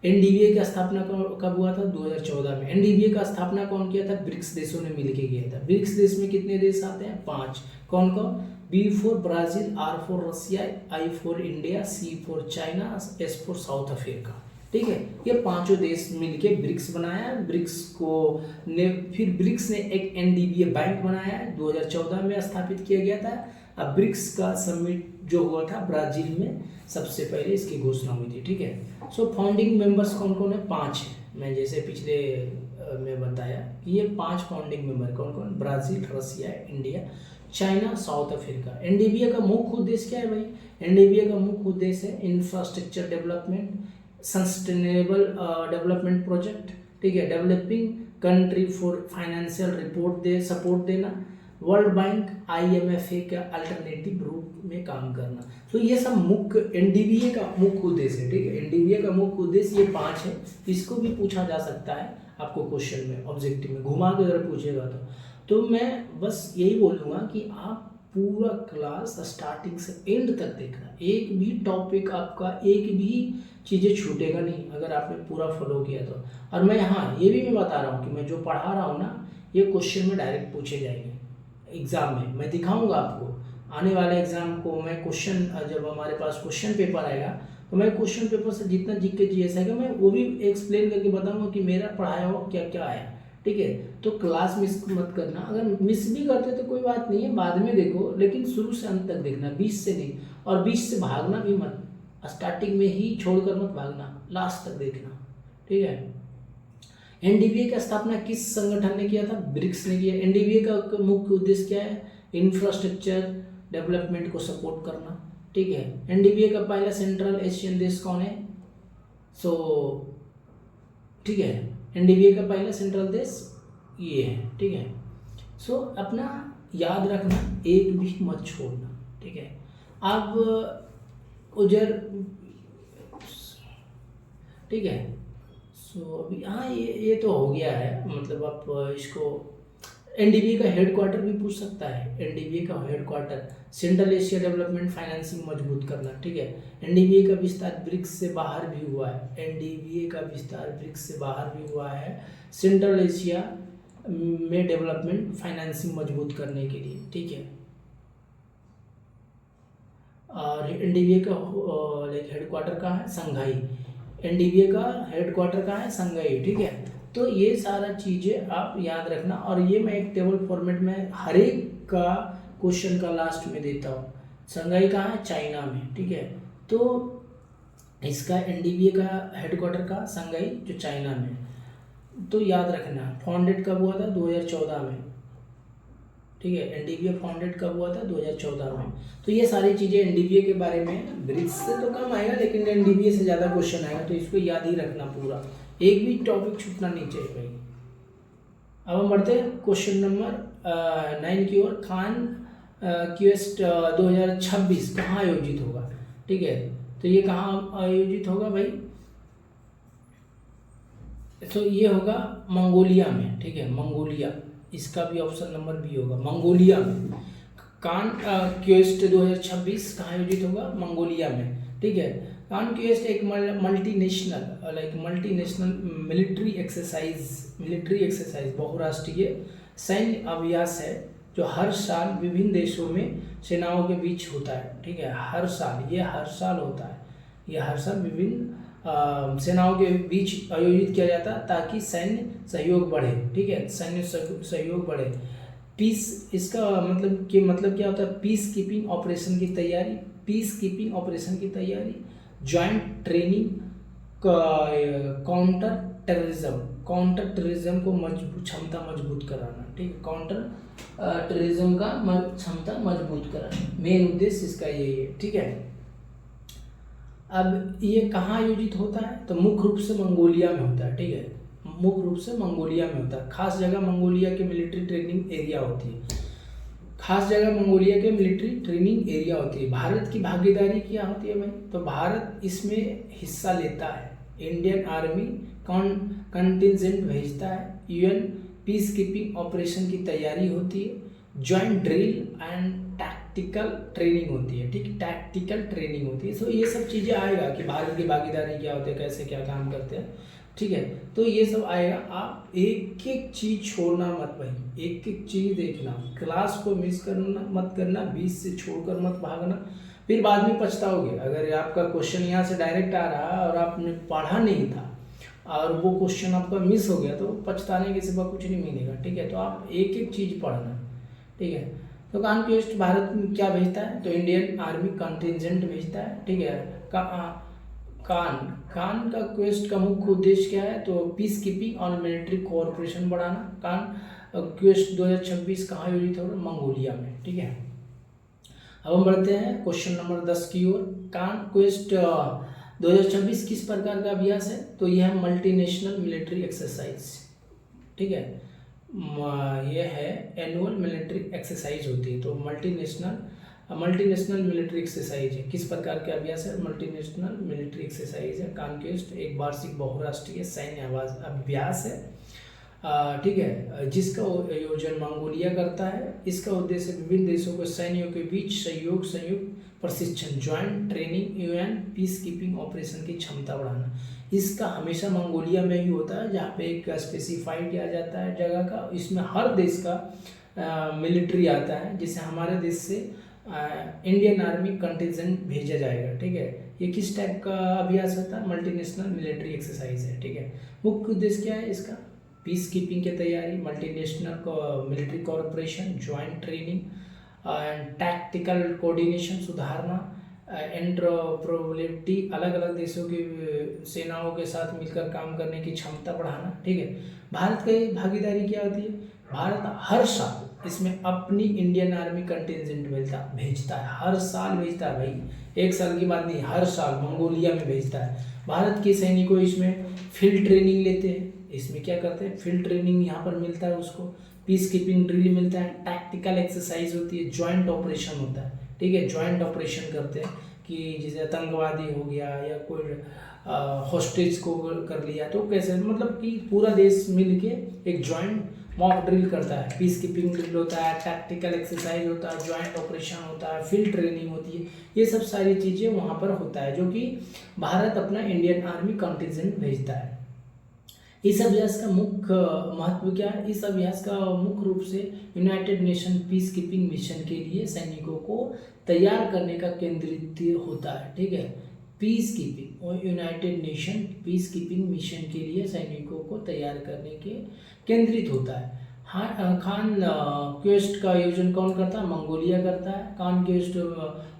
एनडीबीए का स्थापना कब हुआ था, 2014 में। एनडीबीए का स्थापना कौन किया था, ब्रिक्स देशों ने मिलकर किया था। ब्रिक्स देश में कितने देश आते हैं, 5। कौन कौन, B for Brazil, R for Russia, I for India, C for China, S for South Africa. ठीक है, ये 5 देश मिलके ब्रिक्स बनाया। ब्रिक्स को ने फिर ब्रिक्स ने एक एनडीबीए बैंक बनाया, 2014 में स्थापित किया गया था। अब ब्रिक्स का समिट जो हुआ था ब्राज़ील में, सबसे पहले इसकी घोषणा हुई थी। ठीक है, सो फाउंडिंग मेंबर्स कौन कौन है, 5 है। मैं जैसे पिछले में बताया कि ये 5 फाउंडिंग मेंबर कौन कौन, ब्राज़ील, रसिया, इंडिया, चाइना, साउथ अफ्रीका। एनडीबीए का मुख्य उद्देश्य क्या है भाई, एनडीबीए का मुख्य उद्देश्य है infrastructure development, sustainable development project. ठीक है, developing country for financial support देना, वर्ल्ड बैंक, आईएमएफए का अल्टरनेटिव रूप में काम करना। तो ये सब मुख्य एनडीबीए का मुख्य उद्देश्य है। ठीक है, एनडीबीए का मुख्य उद्देश्य ये 5 है। इसको भी पूछा जा सकता है आपको क्वेश्चन में, ऑब्जेक्टिव में घुमा के अगर पूछेगा तो मैं बस यही बोलूँगा कि आप पूरा क्लास स्टार्टिंग से एंड तक देखना, एक भी टॉपिक आपका, एक भी चीज़ें छूटेगा नहीं अगर आपने पूरा फॉलो किया तो। और मैं ये भी मैं बता रहा हूँ कि मैं जो पढ़ा रहा हूँ ना, ये क्वेश्चन में डायरेक्ट पूछे जाएंगे एग्ज़ाम में। मैं दिखाऊंगा आपको आने वाले एग्ज़ाम को, मैं क्वेश्चन, जब हमारे पास क्वेश्चन पेपर आएगा तो मैं क्वेश्चन पेपर से जितना जीके जीएस आएगा मैं वो भी एक्सप्लेन करके बताऊंगा कि मेरा पढ़ाया हुआ क्या क्या आया। ठीक है, तो क्लास मिस मत करना। अगर मिस भी करते तो कोई बात नहीं है, बाद में देखो, लेकिन शुरू से अंत तक देखना, बीच से नहीं। और बीच से भागना भी मत, स्टार्टिंग में ही छोड़कर मत भागना, लास्ट तक देखना। ठीक है, एनडीबीए की स्थापना किस संगठन ने किया था, ब्रिक्स ने किया। एनडीबीए का मुख्य उद्देश्य क्या है, इंफ्रास्ट्रक्चर डेवलपमेंट को सपोर्ट करना। ठीक है, एनडीबीए का पहला सेंट्रल एशियन देश कौन है, ठीक है, एनडीबीए का पहला सेंट्रल देश ये है। ठीक है, सो अपना याद रखना, एक भी मत छोड़ना। ठीक है, अब उधर, ठीक है, सो अभी ये तो हो गया है। मतलब आप इसको, एनडीबीए का हेडक्वार्टर भी पूछ सकता है। एनडीबीए का headquarter central Asia development financing मजबूत करना। ठीक है, एनडीबीए का विस्तार ब्रिक्स से बाहर भी हुआ है। एनडीबीए का विस्तार ब्रिक्स से बाहर भी हुआ है, सेंट्रल एशिया में डेवलपमेंट फाइनेंसिंग मजबूत करने के लिए। ठीक है, और एनडीबीए का हेडक्वार्टर कहाँ है, संघाई। एनडीबीए का हेडक्वार्टर कहाँ है, संघाई। ठीक है, तो ये सारा चीज़ें आप याद रखना। और ये मैं एक टेबल फॉर्मेट में हर एक का क्वेश्चन का लास्ट में देता हूँ। संघाई कहाँ है, चाइना में। ठीक है, तो इसका एनडीबीए का हेडक्वार्टर का संघाई जो चाइना में, तो याद रखना। फाउंडेड कब हुआ था, 2014 में। ठीक है, एनडीबीए फाउंडेड कब हुआ था, 2014 में। तो ये सारी चीज़ें एनडीबीए के बारे में, ब्रिक्स से तो कम आएगा लेकिन एनडीबीए से ज़्यादा क्वेश्चन आएगा, तो इसको याद ही रखना पूरा, एक भी टॉपिक छूटना नहीं चाहिए भाई। अब हम बढ़ते हैं क्वेश्चन नंबर 9 की ओर। खान क्वेस्ट 2026 कहाँ आयोजित होगा। ठीक है, तो ये कहाँ आयोजित होगा भाई, तो ये होगा मंगोलिया में। ठीक है, मंगोलिया, इसका भी ऑप्शन नंबर बी होगा, मंगोलिया में। कान क्वेस्ट 2026 कहाँ आयोजित होगा, मंगोलिया में। ठीक है, कान क्वेस्ट एक मल्टीनेशनल मिलिट्री एक्सरसाइज बहुराष्ट्रीय सैन्य अभ्यास है जो हर साल विभिन्न देशों में सेनाओं के बीच होता है। ठीक है, हर साल होता है, ये हर साल विभिन्न सेनाओं के बीच आयोजित किया जाता है ताकि सैन्य सहयोग बढ़े। ठीक है, सैन्य सहयोग बढ़े। पीस, इसका मतलब क्या होता है? पीस कीपिंग ऑपरेशन की तैयारी, पीस कीपिंग ऑपरेशन की तैयारी, joint training, counter terrorism, counter terrorism को क्षमता मजबूत कराना, ठीक है, काउंटर टेररिज्म का क्षमता मजबूत कराना, मेन उद्देश्य इसका यही है, ठीक है। अब ये कहाँ आयोजित होता है? तो मुख्य रूप से मंगोलिया में होता है, ठीक है, मुख्य रूप से मंगोलिया में होता है। खास जगह मंगोलिया के मिलिट्री ट्रेनिंग एरिया होती है, खास जगह मंगोलिया के मिलिट्री ट्रेनिंग एरिया होती है। भारत की भागीदारी क्या होती है भाई? तो भारत इसमें हिस्सा लेता है, इंडियन आर्मी कंटिजेंट भेजता है, यूएन पीस कीपिंग ऑपरेशन की तैयारी होती है, joint drill and tactical training होती है, ठीक, टैक्टिकल ट्रेनिंग होती है। सो ये सब चीज़ें आएगा कि भारत की भागीदारी क्या होती है, कैसे क्या काम करते हैं, ठीक है, तो ये सब आएगा। आप एक एक चीज़ छोड़ना मत भाई, एक एक चीज़ देखना, क्लास को मिस करना मत करना, बीच से छोड़कर मत भागना, फिर बाद में पछताओगे। अगर आपका क्वेश्चन यहाँ से डायरेक्ट आ रहा है और आपने पढ़ा नहीं था और वो क्वेश्चन आपका मिस हो गया तो पछताने के सिवा कुछ नहीं मिलेगा, ठीक है। तो आप एक एक चीज़ पढ़ना, ठीक है। तो कॉन्क्वेस्ट भारत में क्या भेजता है? तो इंडियन आर्मी कंटिजेंट भेजता है, ठीक है। कान का क्वेस्ट का मुख्य उद्देश्य क्या है? तो पीस कीपिंग और मिलिट्री कोऑपरेशन बढ़ाना। कान क्वेस्ट 2026 कहाँ आयोजित हो रहा है? मंगोलिया में, ठीक है। अब हम बढ़ते हैं क्वेश्चन नंबर 10 की ओर। कान क्वेस्ट 2026 किस प्रकार का अभ्यास है? तो यह है मल्टीनेशनल मिलिट्री एक्सरसाइज, ठीक है, यह है एनुअल मिलिट्री एक्सरसाइज होती है। तो मल्टीनेशनल मिलिट्री एक्सरसाइज है, किस प्रकार के अभ्यास है? मल्टीनेशनल मिलिट्री एक्सरसाइज है। कॉन्क्वेस्ट एक वार्षिक बहुराष्ट्रीय सैन्य अभ्यास है, ठीक है, जिसका आयोजन मंगोलिया करता है। इसका उद्देश्य विभिन्न देशों के सैनिकों के बीच संयुक्त प्रशिक्षण, joint training, UN peace keeping operation की क्षमता बढ़ाना। इसका हमेशा मंगोलिया में ही होता है, जहाँ पे एक स्पेसिफाई किया जाता है जगह का। इसमें हर देश का मिलिट्री आता है, जिसे हमारे देश से इंडियन आर्मी कंटिजेंट भेजा जाएगा, ठीक है। ये किस टाइप का अभ्यास होता है? मल्टीनेशनल मिलिट्री एक्सरसाइज है, ठीक है। मुख्य उद्देश्य क्या है इसका? पीस कीपिंग की तैयारी, multinational military corporation, joint training and tactical coordination सुधारना, इंटरऑपरेबिलिटी, अलग अलग देशों की सेनाओं के साथ मिलकर काम करने की क्षमता बढ़ाना, ठीक है। भारत की भागीदारी क्या होती है? भारत हर साल इसमें अपनी इंडियन आर्मी कंटिजेंट भेजता है, हर साल भेजता है भाई, एक साल की बात नहीं, हर साल मंगोलिया में भेजता है। भारत के सैनिकों इसमें फील्ड ट्रेनिंग लेते हैं, इसमें क्या करते हैं? फील्ड ट्रेनिंग यहाँ पर मिलता है उसको, पीस कीपिंग ड्रिल मिलता है, टैक्टिकल एक्सरसाइज होती है, ज्वाइंट ऑपरेशन होता है, ठीक है, ज्वाइंट ऑपरेशन करते हैं कि जैसे आतंकवादी हो गया या कोई हॉस्टेज को कर लिया तो कैसे, मतलब कि पूरा देश मिल के एक ज्वाइंट मॉक ड्रिल करता है, पीस कीपिंग ड्रिल होता है, टैक्टिकल एक्सरसाइज होता है, ज्वाइंट ऑपरेशन होता है, फील्ड ट्रेनिंग होती है, ये सब सारी चीज़ें वहाँ पर होता है, जो कि भारत अपना इंडियन आर्मी कंटिजेंट भेजता है। इस अभ्यास का मुख्य महत्व क्या है? इस अभ्यास का मुख्य रूप से United nation peace keeping mission के लिए सैनिकों को तैयार करने का केंद्रित होता है, ठीक है। पीस कीपिंग और United nation peace keeping mission के लिए सैनिकों को तैयार करने के केंद्रित होता है। खान क्वेस्ट का आयोजन कौन करता है? मंगोलिया करता है। खान क्वेस्ट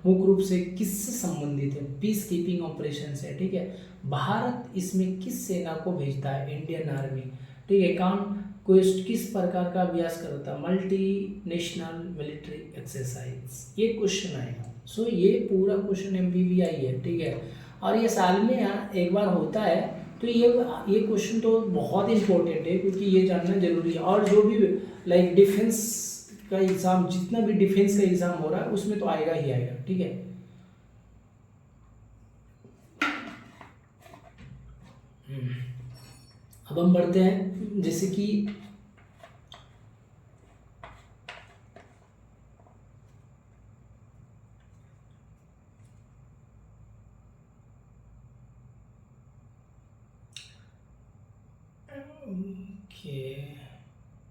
मुख्य रूप से किससे संबंधित है? पीस कीपिंग ऑपरेशन से, ठीक है। भारत इसमें किस सेना को भेजता है? इंडियन आर्मी, ठीक है। खान क्वेस्ट किस प्रकार का अभ्यास करता है? मल्टी नेशनल मिलिट्री एक्सरसाइज, ये क्वेश्चन आएगा। सो ये पूरा क्वेश्चन MPBI है, ठीक है, और ये साल में एक बार होता है। तो ये क्वेश्चन तो बहुत इंपॉर्टेंट है, क्योंकि ये जानना जरूरी है। और जो भी लाइक डिफेंस का एग्ज़ाम, जितना भी डिफेंस का एग्ज़ाम हो रहा है उसमें तो आएगा ही आएगा, ठीक है। अब हम बढ़ते हैं, जैसे कि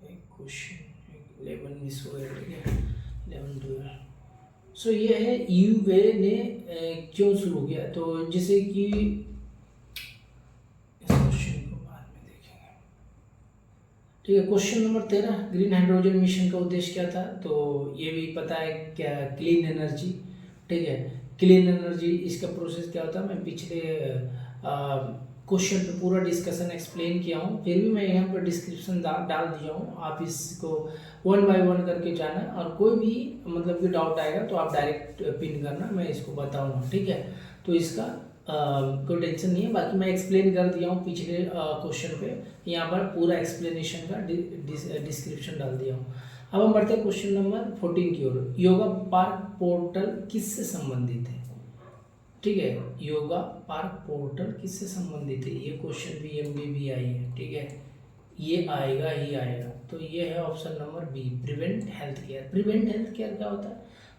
एक क्वेश्चन 11 मिस हो गया, ठीक है, 11 12। सो ये है UA ने क्यों शुरू किया? तो जैसे कि इस क्वेश्चन को बाद में देखेंगे, ठीक है। Question number 13, green hydrogen mission का उद्देश्य क्या था? तो ये भी पता है क्या, क्लीन एनर्जी। ठीक है, क्लीन एनर्जी इसका प्रोसेस क्या होता है, मैं पिछले क्वेश्चन पे पूरा डिस्कशन एक्सप्लेन किया हूँ, फिर भी मैं यहाँ पर डिस्क्रिप्शन डाल दिया हूँ, आप इसको 1 बाय 1 करके जाना, और कोई भी मतलब कि डाउट आएगा तो आप डायरेक्ट पिन करना, मैं इसको बताऊँगा। ठीक है, तो इसका कोई टेंशन नहीं है, बाकी मैं एक्सप्लेन कर दिया हूँ पिछले क्वेश्चन पे, यहाँ पर पूरा एक्सप्लेनेशन का डिस्क्रिप्शन डाल दिया हूँ। अब हम बढ़ते हैं क्वेश्चन नंबर 14 की ओर। योगा पार्क पोर्टल किससे संबंधित है? ठीक है, योगा पार्क पोर्टल किससे संबंधित है? ये क्वेश्चन भी MBB आई है। ठीक है, ये आएगा ही आएगा, तो ये है option number B, prevent health care. Prevent health care क्या होता है?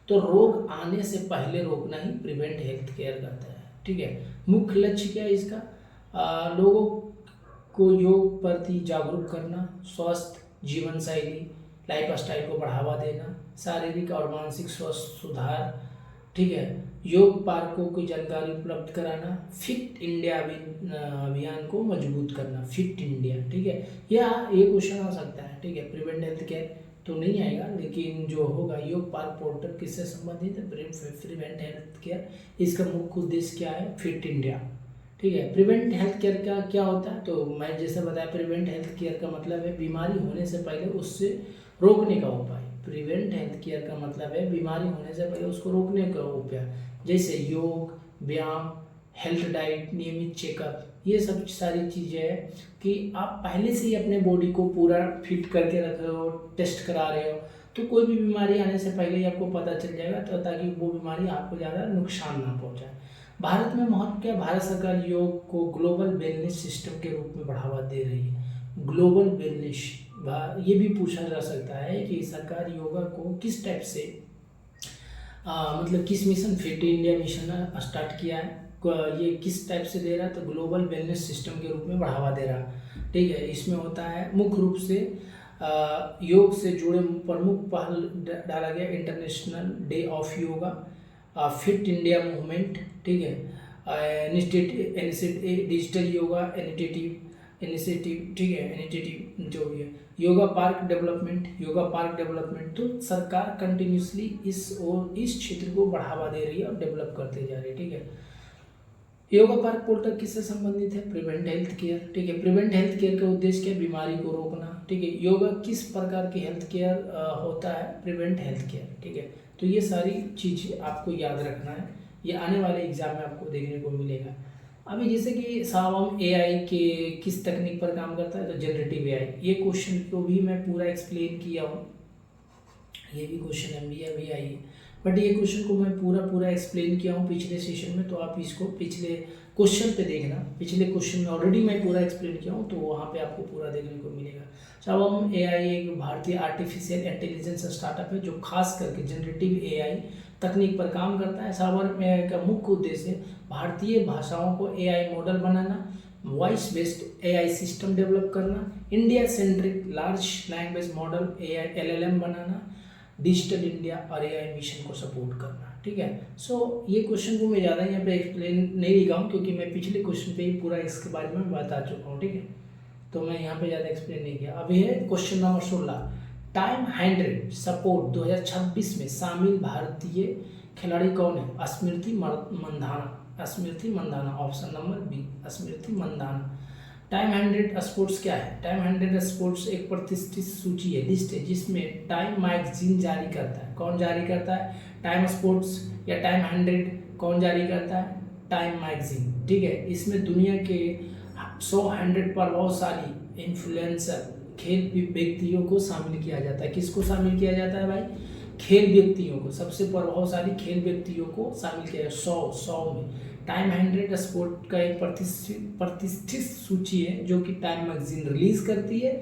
तो रोग आने से पहले रोकना ही प्रिवेंट हेल्थ केयर कहता है। ठीक है, मुख्य लक्ष्य क्या है इसका? लोगों को योग प्रति जागरूक करना, स्वस्थ जीवन शैली लाइफ स्टाइल को बढ़ावा देना, शारीरिक और मानसिक स्वास्थ्य सुधार। ठीक है, योग पार्कों की जानकारी उपलब्ध कराना, फिट इंडिया अभियान को मजबूत करना, फिट इंडिया। ठीक है, या ये क्वेश्चन आ सकता है। ठीक है, प्रिवेंट हेल्थ केयर तो नहीं आएगा, लेकिन जो होगा योग पार्क पोर्टल किससे संबंधित है? Prevent health care. इसका मुख्य उद्देश्य क्या है? Fit India. ठीक है, प्रिवेंट हेल्थ केयर का क्या होता है? तो मैं जैसे बताया, प्रिवेंट हेल्थ केयर का मतलब है बीमारी होने से पहले उससे रोकने का उपाय। प्रिवेंट हेल्थ केयर का मतलब है बीमारी होने से पहले उसको रोकने का उपाय, जैसे योग, व्यायाम, हेल्थ डाइट, नियमित चेकअप, ये सब सारी चीज़ें हैं कि आप पहले से ही अपने बॉडी को पूरा फिट करके रख रहे हो, टेस्ट करा रहे हो, तो कोई भी बीमारी आने से पहले ही आपको पता चल जाएगा, तो ताकि वो बीमारी आपको ज़्यादा नुकसान ना पहुँचाए। भारत में महत्व क्या? भारत सरकार योग को ग्लोबल वेलनेस सिस्टम के रूप में बढ़ावा दे रही है। ग्लोबल वेलनेस, ये भी पूछा जा सकता है कि सरकार योगा को किस टाइप से मतलब किस mission, fit India mission start किया है, ये किस टाइप से दे रहा है? तो ग्लोबल वेलनेस सिस्टम के रूप में बढ़ावा दे रहा। ठीक है, इसमें होता है मुख्य रूप से योग से जुड़े प्रमुख पहल डाला गया, international day of yoga, fit India movement. ठीक है, डिजिटल योगा इनिशिएटिव। ठीक है, इनिशिएटिव जो भी है, योगा पार्क डेवलपमेंट। तो सरकार कंटिन्यूसली इस क्षेत्र को बढ़ावा दे रही है और डेवलप करते जा रही है। ठीक है, योगा पार्क पोर्टल किससे संबंधित है? Prevent health care. ठीक है, प्रिवेंट हेल्थ केयर का उद्देश्य क्या? बीमारी को रोकना। ठीक है, योगा किस प्रकार की हेल्थ केयर होता है? Prevent health care. ठीक है, तो ये सारी चीज़ें आपको याद रखना है, ये आने वाले एग्जाम में आपको देखने को मिलेगा। अभी जैसे कि साहब हम AI के किस तकनीक पर काम करता है? तो जनरेटिव AI। ये क्वेश्चन को भी मैं पूरा एक्सप्लेन किया हूँ, ये भी क्वेश्चन MBA भी आई है, बट ये क्वेश्चन को मैं पूरा एक्सप्लेन किया हूँ पिछले सेशन में, तो आप इसको पिछले क्वेश्चन पे देखना। पिछले क्वेश्चन में ऑलरेडी मैं पूरा एक्सप्लेन किया हूँ, तो वहाँ पे आपको पूरा देखने को मिलेगा। अब हम AI एक भारतीय आर्टिफिशियल इंटेलिजेंस स्टार्टअप है जो खास करके जनरेटिव AI तकनीक पर काम करता है। सावर AI का मुख्य उद्देश्य भारतीय भाषाओं को AI मॉडल बनाना, voice based AI system develop करना, India centric large language model AI LLM बनाना, डिजिटल इंडिया और AI मिशन को सपोर्ट करना। ठीक है, सो ये क्वेश्चन को मैं ज़्यादा यहाँ पे एक्सप्लेन नहीं लिखा हूँ, क्योंकि मैं पिछले क्वेश्चन पे ही पूरा इसके बारे में बता चुका हूँ। ठीक है, तो मैं यहाँ पे ज़्यादा एक्सप्लेन नहीं किया। अभी है क्वेश्चन नंबर 16, टाइम 100 सपोर्ट 2026 में शामिल भारतीय खिलाड़ी कौन है? स्मृति मंदाना, ऑप्शन नंबर बी, स्मृति मंदाना। टाइम 100 स्पोर्ट्स क्या है? टाइम 100 स्पोर्ट्स एक प्रतिष्ठित सूची है, लिस्ट है, जिसमें टाइम मैगजीन जारी करता है। कौन जारी करता है? टाइम स्पोर्ट्स या टाइम 100 कौन जारी करता है? Time magazine. ठीक है, इसमें दुनिया के 100 प्रभावशाली इन्फ्लुएंसर खेल व्यक्तियों को शामिल किया जाता है। किसको शामिल किया जाता है भाई? खेल व्यक्तियों को, सबसे प्रभावशाली खेल व्यक्तियों को शामिल किया है 100 में। टाइम 100 स्पोर्ट का एक प्रतिष्ठित सूची है जो कि टाइम मैगजीन रिलीज करती है।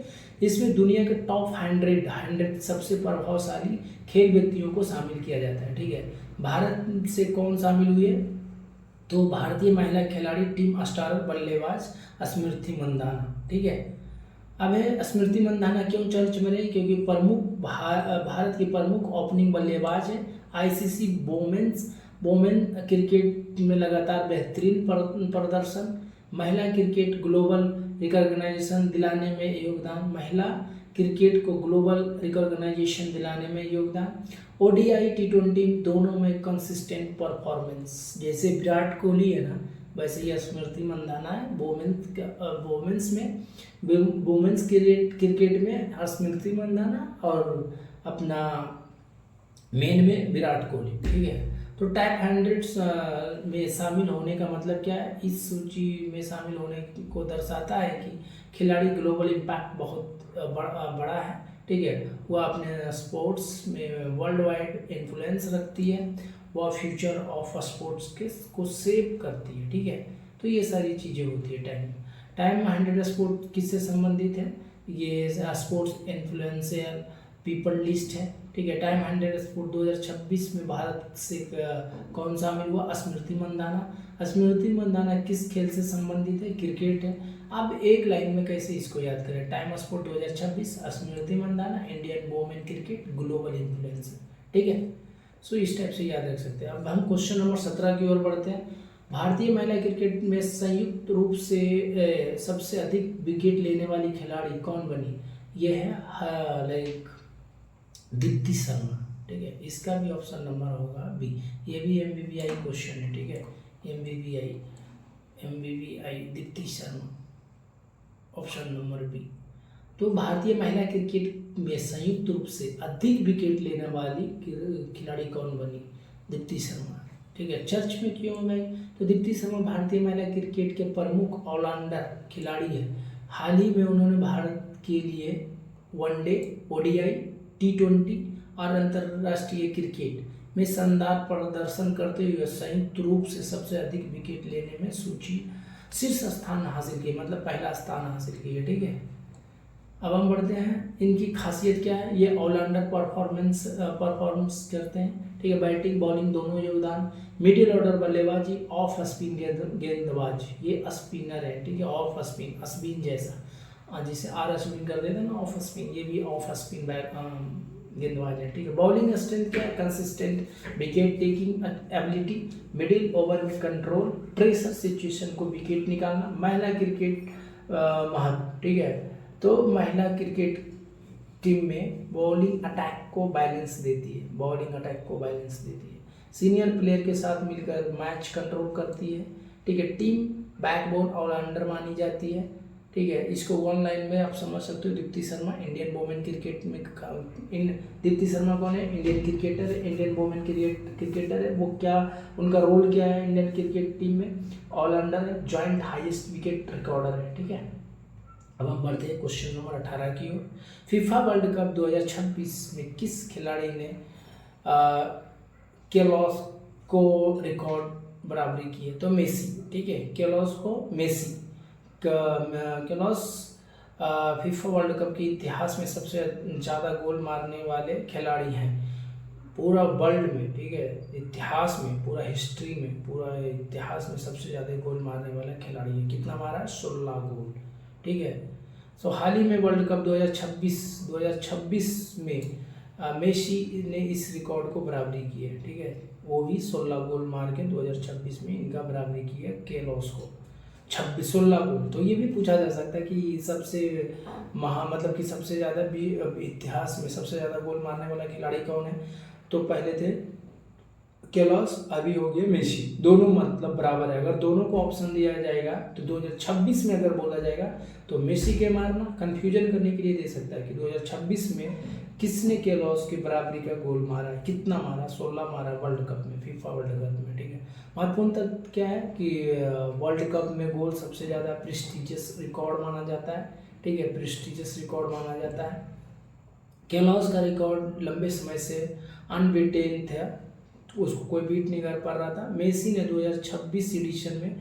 इसमें दुनिया के टॉप 100 सबसे प्रभावशाली खेल व्यक्तियों को शामिल किया जाता है। ठीक है, भारत से कौन शामिल हुई है? तो भारतीय महिला खिलाड़ी टीम स्टार बल्लेबाज स्मृति मंदाना। ठीक है, अब है स्मृति मंदाना क्यों चर्च में रही? क्योंकि भारत की प्रमुख ओपनिंग बल्लेबाज है। ICC वोमेन क्रिकेट में लगातार बेहतरीन प्रदर्शन, महिला क्रिकेट ग्लोबल रिकॉग्निशन दिलाने में योगदान, महिला क्रिकेट को ग्लोबल रिकॉग्नाइजेशन दिलाने में योगदान, ओडीआई T20 दोनों में कंसिस्टेंट परफॉर्मेंस। जैसे विराट कोहली है ना, वैसे ही स्मृति मंदाना है वुमेन्स क्रिकेट में स्मृति मंदाना और अपना मेन में विराट कोहली, ठीक है। तो टॉप 100 में शामिल होने का मतलब क्या है, इस सूची में शामिल होने को दर्शाता है कि खिलाड़ी ग्लोबल इम्पैक्ट बहुत बड़ा है, ठीक है। वह अपने स्पोर्ट्स में वर्ल्ड वाइड इन्फ्लुएंस रखती है, वह फ्यूचर ऑफ स्पोर्ट्स के को सेव करती है, ठीक है। तो ये सारी चीज़ें होती है टाइम 100 स्पोर्ट किससे संबंधित है, ये स्पोर्ट्स इन्फ्लुएंसर पीपल लिस्ट है, ठीक है। टाइम 100 स्पोर्ट 2026 में भारत से कौन शामिल हुआ, स्मृति मंदाना। स्मृति मंदाना किस खेल से संबंधित है, क्रिकेट है। अब एक लाइन में कैसे इसको याद करें, time sport 2026 Smriti Mandhana, Indian women cricket global influencer, ठीक है। सो इस टाइप से याद रख सकते हैं। अब हम क्वेश्चन नंबर 17 की ओर बढ़ते हैं। भारतीय महिला क्रिकेट में संयुक्त रूप से सबसे अधिक विकेट लेने वाली खिलाड़ी कौन बनी, यह है लाइक दीप्ति शर्मा, ठीक है। इसका भी ऑप्शन नंबर होगा बी, ये भी MBBI क्वेश्चन है, ठीक है। MBBI Deepti Sharma, option number B. तो भारतीय महिला क्रिकेट में संयुक्त रूप से अधिक विकेट लेने वाली खिलाड़ी कौन बनी, दीप्ति शर्मा, ठीक है। चर्च में क्यों गई, तो दीप्ति शर्मा भारतीय महिला क्रिकेट के प्रमुख ऑलराउंडर खिलाड़ी है। हाल ही में उन्होंने भारत के लिए वनडे, ओडीआई, T20 और अंतर्राष्ट्रीय क्रिकेट में शानदार प्रदर्शन करते हुए संयुक्त रूप से सबसे अधिक विकेट लेने में शीर्ष स्थान हासिल किया, मतलब पहला स्थान हासिल किया, ठीक है। अब हम बढ़ते हैं, इनकी खासियत क्या है, ये ऑलराउंडर परफॉर्मेंस करते हैं, ठीक है। बैटिंग बॉलिंग दोनों योगदान, मिडिल ऑर्डर बल्लेबाजी, ऑफ स्पिन गेंदबाज, ये स्पिनर है, ठीक है। ऑफ स्पिन जैसा जिसे स्पिन कर देते हैं ना, ऑफ स्पिन, ये भी ऑफ स्पिन गेंदबाज है, ठीक है। बॉलिंग स्ट्रेंथ क्या है, consistent wicket taking ability, middle over में कंट्रोल, प्रेशर सिचुएशन को विकेट निकालना। महिला क्रिकेट महत्व, ठीक है। तो महिला क्रिकेट टीम में बॉलिंग अटैक को बैलेंस देती है, सीनियर प्लेयर के साथ मिलकर मैच कंट्रोल करती है, ठीक है। टीम बैकबोन ऑलराउंडर मानी जाती है, ठीक है। इसको वन लाइन में आप समझ सकते हो, Deepti Sharma Indian women cricket में दीप्ति शर्मा कौन है, इंडियन क्रिकेटर है, इंडियन वोमेन क्रिकेटर है। वो क्या, उनका रोल क्या है इंडियन क्रिकेट टीम में, ऑलराउंडर है, जॉइंट हाईएस्ट विकेट रिकॉर्डर है, ठीक है। अब हम बढ़ते हैं क्वेश्चन नंबर 18 की ओर। फीफा वर्ल्ड कप 2026 में किस खिलाड़ी ने केलॉस को रिकॉर्ड बराबरी की है, तो मेसी, ठीक है। केलॉस फीफा वर्ल्ड कप के इतिहास में सबसे ज़्यादा गोल मारने वाले खिलाड़ी हैं पूरा वर्ल्ड में, ठीक है। इतिहास में, पूरा हिस्ट्री में, पूरा इतिहास में सबसे ज़्यादा गोल मारने वाला खिलाड़ी है। कितना मारा है, 16 गोल, ठीक है। सो हाल ही में वर्ल्ड कप 2026 में मेसी ने इस रिकॉर्ड को बराबरी की है, ठीक है। वो भी 16 गोल मार के 2026 में इनका बराबरी की है केलॉस को, 16 गोल। तो ये भी पूछा जा सकता है कि सबसे मतलब कि सबसे ज़्यादा भी इतिहास में सबसे ज़्यादा गोल मारने वाला खिलाड़ी कौन है, तो पहले थे केलॉस, अभी हो गए मेसी, दोनों मतलब बराबर है। अगर दोनों को ऑप्शन दिया जाएगा तो 2026 में अगर बोला जाएगा तो मेसी के मारना, कंफ्यूजन करने के लिए दे सकता है कि 2026 में किसने केलॉस की बराबरी का गोल मारा है, कितना मारा, 16 मारा वर्ल्ड कप में, फीफा वर्ल्ड कप में, ठीक है। महत्वपूर्ण तथ्य क्या है कि वर्ल्ड कप में गोल सबसे ज़्यादा प्रेस्टिजियस रिकॉर्ड माना जाता है, ठीक है, प्रेस्टिजियस रिकॉर्ड माना जाता है। केलॉस का रिकॉर्ड लंबे समय से अनबीटेन था, उसको कोई बीट नहीं कर पा रहा था। मेसी ने 2026 एडिशन में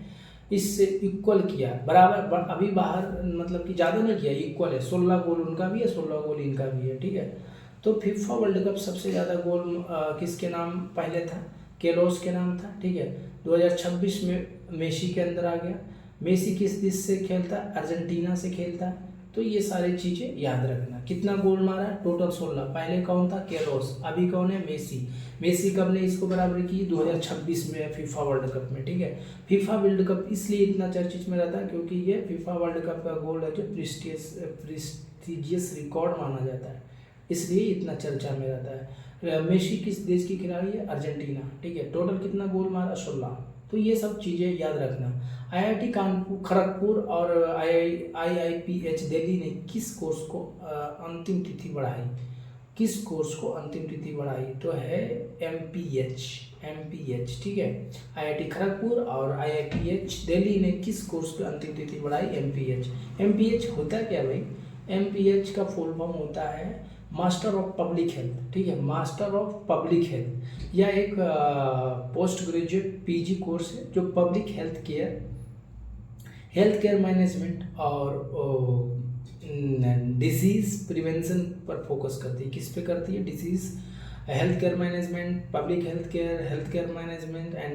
इससे इक्वल किया, बराबर, अभी बाहर मतलब कि ज़्यादा नहीं किया, इक्वल है, 16 गोल उनका भी है, 16 गोल इनका भी है, ठीक है। तो फीफा वर्ल्ड कप सबसे ज़्यादा गोल किसके नाम पहले था, केलॉस के नाम था, ठीक है। 2026 में मेसी के अंदर आ गया। मेसी किस देश से खेलता, अर्जेंटीना से खेलता, तो ये सारी चीज़ें याद रखना। कितना गोल मारा? टोटल 16। पहले कौन था? केरोस। अभी कौन है? मेसी। मेसी कब ने इसको बराबरी की? 2026 में फीफा वर्ल्ड कप में, ठीक है। फीफा वर्ल्ड कप इसलिए इतना चर्चित में रहता है क्योंकि ये फीफा वर्ल्ड कप का गोल है जो प्रेस्टिजियस रिकॉर्ड माना जाता है, इसलिए इतना चर्चा में रहता है। मेसी किस देश की खिलाड़ी है? अर्जेंटीना, ठीक है। टोटल कितना गोल मारा? 16। तो ये सब चीज़ें याद रखना। आईआईटी कानपुर खड़गपुर और आईआईपीएच दिल्ली ने किस कोर्स को अंतिम तिथि बढ़ाई? किस कोर्स को अंतिम तिथि बढ़ाई? तो है एमपीएच, ठीक है। आईआईटी खड़गपुर और आईआईपीएच दिल्ली ने किस कोर्स की अंतिम तिथि बढ़ाई? एमपीएच होता क्या भाई? एमपीएच का फुल फॉर्म होता है मास्टर ऑफ पब्लिक हेल्थ, ठीक है। मास्टर ऑफ पब्लिक हेल्थ यह एक पोस्ट ग्रेजुएट पीजी कोर्स है जो पब्लिक हेल्थ केयर मैनेजमेंट और डिसीज़ प्रिवेंशन पर फोकस करती है। किस पे करती है? Health care management, public health care management and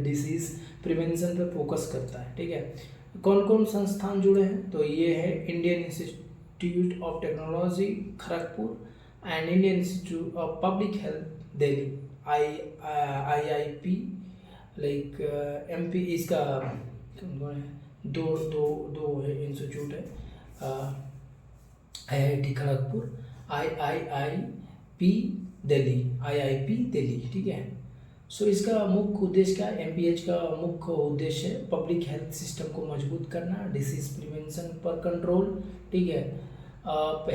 disease prevention पर फोकस करता है, ठीक है। कौन कौन संस्थान जुड़े हैं? तो ये है Indian institute of technology Kharagpur and Indian institute of public health Delhi, IIP, like MP। इसका दो है इंस्टीट्यूट है, IIT खड़गपुर, IIP दिल्ली, ठीक है। सो इसका मुख्य उद्देश्य क्या है? MPH का मुख्य उद्देश्य है पब्लिक हेल्थ सिस्टम को मजबूत करना, डिसीज प्रिवेंशन पर कंट्रोल, ठीक है,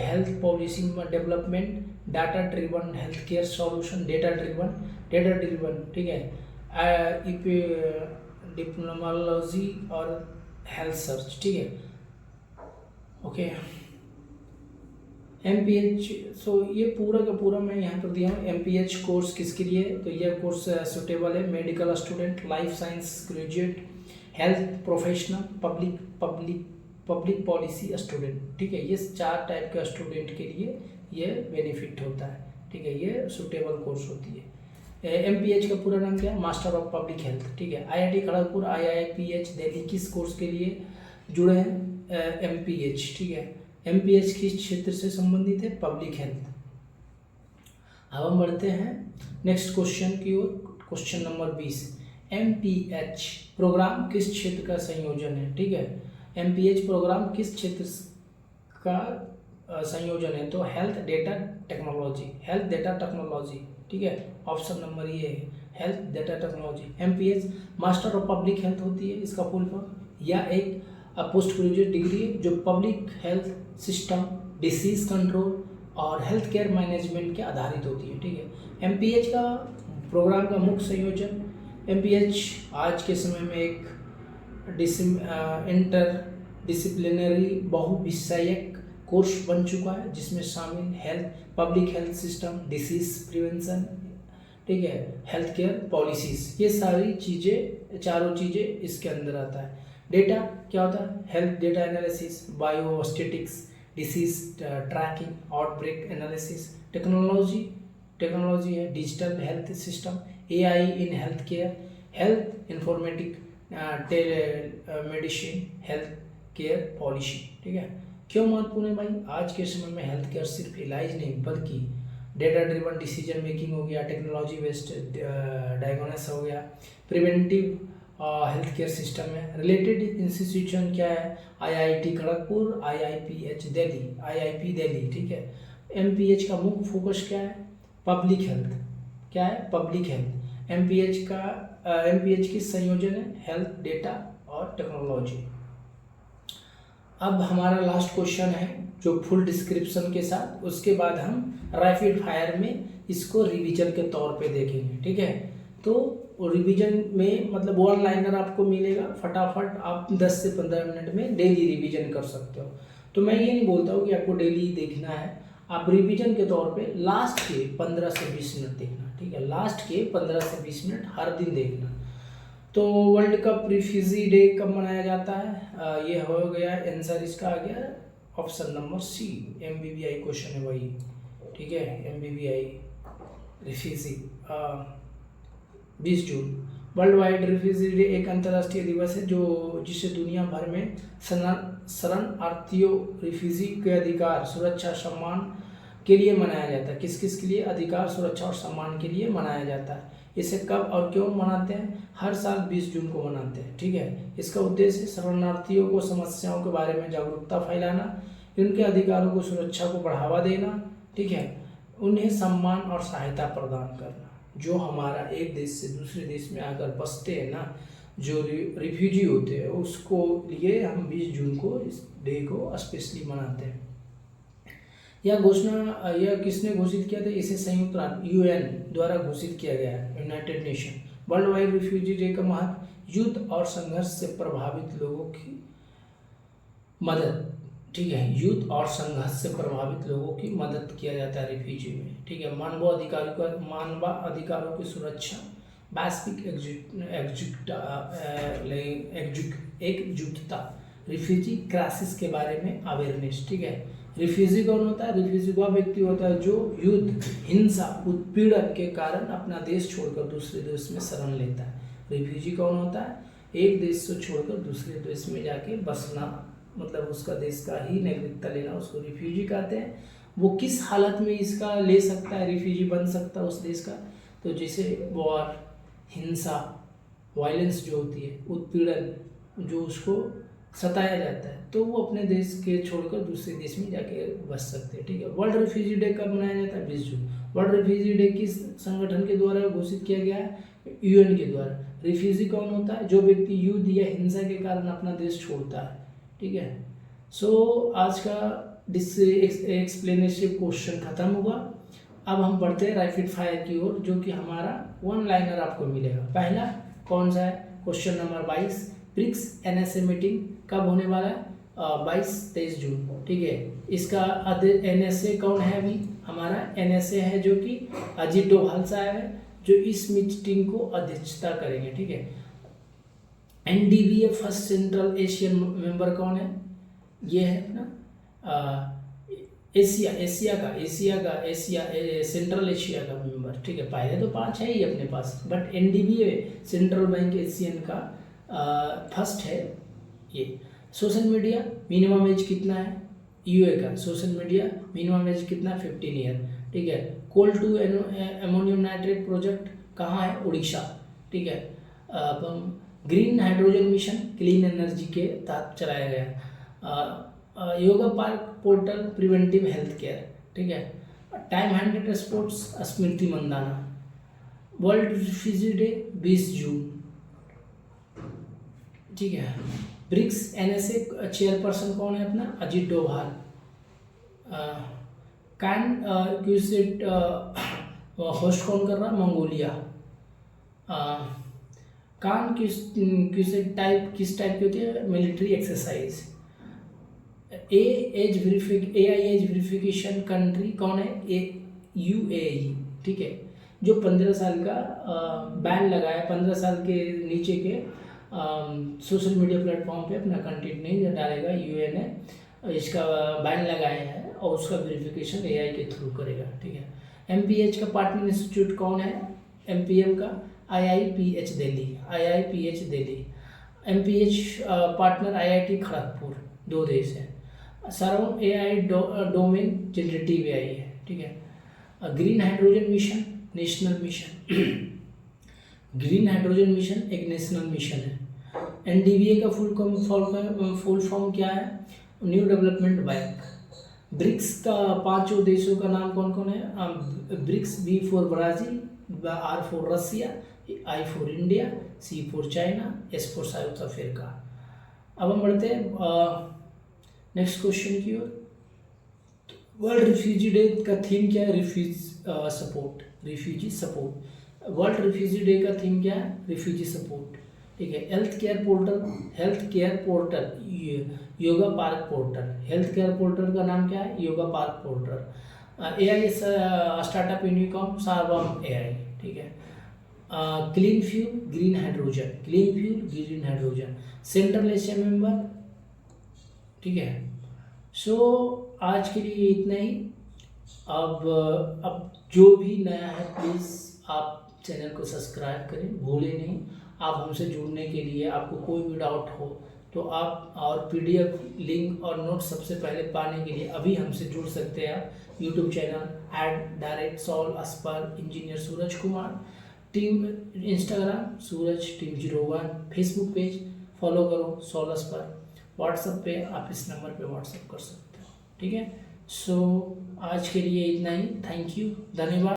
हेल्थ पॉलिसी में development, data driven health care solution, data driven, ठीक है, डिप्लोमोलॉजी और हेल्थ सर्च, ठीक है, ओके। MPH, सो ये पूरा का पूरा मैं यहाँ पर दिया हूँ। MPH कोर्स किसके लिए? तो यह कोर्स सुटेबल है medical student, life science graduate, health professional, public policy student, ठीक है। ये 4 टाइप के स्टूडेंट के लिए ये बेनिफिट होता है, ठीक है। ये सुटेबल कोर्स होती है। MPH का पूरा नाम क्या है? मास्टर ऑफ पब्लिक हेल्थ, ठीक है। IIT खड़गपुर, IIPH दिल्ली किस कोर्स के लिए जुड़े हैं? MPH, ठीक है। MPH किस क्षेत्र से संबंधित है? Public health. अब हम बढ़ते हैं नेक्स्ट क्वेश्चन की ओर। Question number 20। MPH प्रोग्राम किस क्षेत्र का संयोजन है? ठीक है, MPH प्रोग्राम किस क्षेत्र का संयोजन है? तो हेल्थ डेटा टेक्नोलॉजी, ठीक है। ऑप्शन नंबर ये है health data technology. MPH master of public health होती है इसका फुल फॉर्म, या एक पोस्ट ग्रेजुएट डिग्री है जो public health system, disease control और हेल्थ केयर मैनेजमेंट के आधारित होती है, ठीक है। MPH का प्रोग्राम का मुख्य संयोजन, MPH आज के समय में एक इंटर डिसिप्लिनरी बहुविषयक कोर्स बन चुका है जिसमें शामिल public health system, disease prevention, ठीक है, हेल्थ केयर पॉलिसीज, ये सारी चीज़ें, चारों चीज़ें इसके अंदर आता है। डेटा क्या होता है? Health data analysis, biostatistics, disease tracking, outbreak analysis. Technology है digital health system, AI in health care, health informatic, medicine, health care policy, ठीक है। क्यों महत्वपूर्ण है भाई? आज के समय में हेल्थ केयर सिर्फ इलाज नहीं बल्कि डेटा ड्रिवन डिसीजन मेकिंग हो गया, टेक्नोलॉजी बेस्ड डायग्नोसिस हो गया, प्रिवेंटिव हेल्थ केयर सिस्टम है। रिलेटेड इंस्टीट्यूशन क्या है? IIT खड़गपुर, IIPH दिल्ली, ठीक है। MPH का मुख्य फोकस क्या है? Public health. क्या है? Public health. MPH की संयोजन है हेल्थ डेटा और टेक्नोलॉजी। अब हमारा लास्ट क्वेश्चन है जो फुल डिस्क्रिप्शन के साथ, उसके बाद हम रैपिड फायर में इसको रिवीजन के तौर पे देखेंगे, ठीक है। तो रिवीजन में मतलब वन लाइनर आपको मिलेगा, फटाफट आप 10 से 15 मिनट में डेली रिवीजन कर सकते हो। तो मैं ये नहीं बोलता हूँ कि आपको डेली देखना है, आप रिवीजन के तौर पे लास्ट के 15 से 20 मिनट देखना, ठीक है। लास्ट के 15 से 20 मिनट हर दिन देखना। तो वर्ल्ड कप रिफ्यूजी डे कब मनाया जाता है? ये हो गया आंसर, इसका आ गया option number C। MBBI question है वही, ठीक है। MBBI रिफ्यूजी 20 जून। वर्ल्ड वाइड रिफ्यूजी डे एक अंतर्राष्ट्रीय दिवस है जो जिसे दुनिया भर में शरणार्थियों रिफ्यूजी के अधिकार सुरक्षा सम्मान के लिए मनाया जाता है। किस किस के लिए? अधिकार सुरक्षा और सम्मान के लिए मनाया जाता है। इसे कब और क्यों मनाते हैं? हर साल 20 जून को मनाते हैं, ठीक है। इसका उद्देश्य शरणार्थियों को समस्याओं के बारे में जागरूकता फैलाना, उनके अधिकारों को सुरक्षा को बढ़ावा देना, ठीक है, उन्हें सम्मान और सहायता प्रदान करना। जो हमारा एक देश से दूसरे देश में आकर बसते हैं ना, जो रिफ्यूजी होते हैं, उसको लिए हम 20 जून को इस डे को स्पेशली मनाते हैं। यह किसने घोषित किया था? इसे संयुक्त राष्ट्र UN द्वारा घोषित किया गया है, United nation. World wide refugee day का महत्व युद्ध और संघर्ष से प्रभावित लोगों की मदद, ठीक है, युद्ध और संघर्ष से प्रभावित लोगों की मदद किया जाता है रिफ्यूजी में, ठीक है। मानवाधिकारों की सुरक्षा, वैश्विक एकजुटता, रिफ्यूजी क्राइसिस के बारे में अवेयरनेस, ठीक है। रिफ्यूजी कौन होता है? रिफ्यूजी वह व्यक्ति होता है जो युद्ध, हिंसा, उत्पीड़न के कारण अपना देश छोड़कर दूसरे देश में शरण लेता है। रिफ्यूजी कौन होता है? एक देश से छोड़कर दूसरे देश में जाके बसना, मतलब उसका देश का ही नागरिकता लेना, उसको रिफ्यूजी कहते हैं। वो किस हालत में इसका ले सकता है, रिफ्यूजी बन सकता है उस देश का? तो जैसे वॉर, हिंसा, वायलेंस जो होती है, उत्पीड़न, जो उसको सताया जाता है, तो वो अपने देश के छोड़कर दूसरे देश में जाके बस सकते हैं, ठीक है। वर्ल्ड रिफ्यूजी डे कब मनाया जाता है? 20 जून। वर्ल्ड रिफ्यूजी डे किस संगठन के द्वारा घोषित किया गया है? UN के द्वारा। रिफ्यूजी कौन होता है? जो व्यक्ति युद्ध या हिंसा के कारण अपना देश छोड़ता है, ठीक है। सो आज का एक्सप्लेनेटिव क्वेश्चन खत्म हुआ। अब हम बढ़ते हैं रैपिड फायर की ओर, जो कि हमारा 1 लाइनर आपको मिलेगा। पहला कौन सा है? Question number 22, BRICS NSA meeting कब होने वाला है? 22-23 जून, ठीक है। इसका NSA कौन है? अभी हमारा NSA है जो कि अजीत डोभाल साहब है, जो इस मीटिंग को अध्यक्षता करेंगे, ठीक है। NDBA first central Asian member कौन है? ये है अपना सेंट्रल एशिया का मेंबर, ठीक है। पहले तो 5 है ही अपने पास, but NDBA central bank Asian का फर्स्ट है ये। सोशल मीडिया मिनिमम एज कितना है? UA का सोशल मीडिया मिनिमम एज कितना? 15 ईयर, ठीक है। कोल टू अमोनियम नाइट्रेट प्रोजेक्ट कहाँ है? उड़ीसा, ठीक है। अब green hydrogen mission clean energy के तहत चलाया गया। Yoga park portal preventive health care, ठीक है। टाइम 100 स्पोर्ट्स स्मृति मंदाना। वर्ल्ड रिफ्यूजी डे 20 जून, ठीक है। ब्रिक्स NSA चेयरपर्सन कौन है? अपना अजीत डोभाल। कैन क्यूसेट होस्ट कौन कर रहा? मंगोलिया। कान क्यूसेट टाइप किस टाइप की होती है? Military exercise. AI as verification country कौन है? UAE, ठीक है। जो 15 साल का बैन लगाया, 15 साल के नीचे के सोशल मीडिया प्लेटफॉर्म पे अपना कंटेंट नहीं डालेगा, UN ने इसका बैन लगाया है और उसका वेरिफिकेशन AI के थ्रू करेगा, ठीक है। MPH का पार्टनर इंस्टीट्यूट कौन है? MPM का IIPH Delhi. MPH partner IIT Kharagpur, 2 देश है। Surround AI domain generative AI है, ठीक है। Green hydrogen mission national mission green hydrogen mission एक नेशनल मिशन है। NDBA का फुल फॉर्म क्या है? New development bank. ब्रिक्स का 5 देशों का नाम कौन कौन है? BRICS, B for Brazil, R for Russia, I for India, C for China, S for South Africa. अब हम बढ़ते हैं नेक्स्ट क्वेश्चन की ओर। वर्ल्ड रिफ्यूजी डे का थीम क्या है? Refugee support. World refugee day का थीम क्या है? रिफ्यूजी सपोर्ट, ठीक है। Health care portal yoga park portal. Health care portal का नाम क्या है? Yoga park portal. AI startup unicorn Sarvam AI, ठीक है। Clean fuel green hydrogen central Asia member, ठीक है। सो आज के लिए इतना ही। अब जो भी नया है प्लीज़ आप चैनल को सब्सक्राइब करें, भूलें नहीं, आप हमसे जुड़ने के लिए, आपको कोई भी डाउट हो तो आप, और PDF लिंक और नोट सबसे पहले पाने के लिए अभी हमसे जुड़ सकते हैं आप YouTube channel @ sol अस्पर engineer Suraj Kumar, team Instagram सूरज टीम 01, फेसबुक पेज फॉलो करो सॉल अस्पर, व्हाट्सएप पे आप इस नंबर पे व्हाट्सएप कर सकते हो। ठीक है, सो आज के लिए इतना ही। थैंक यू, धन्यवाद।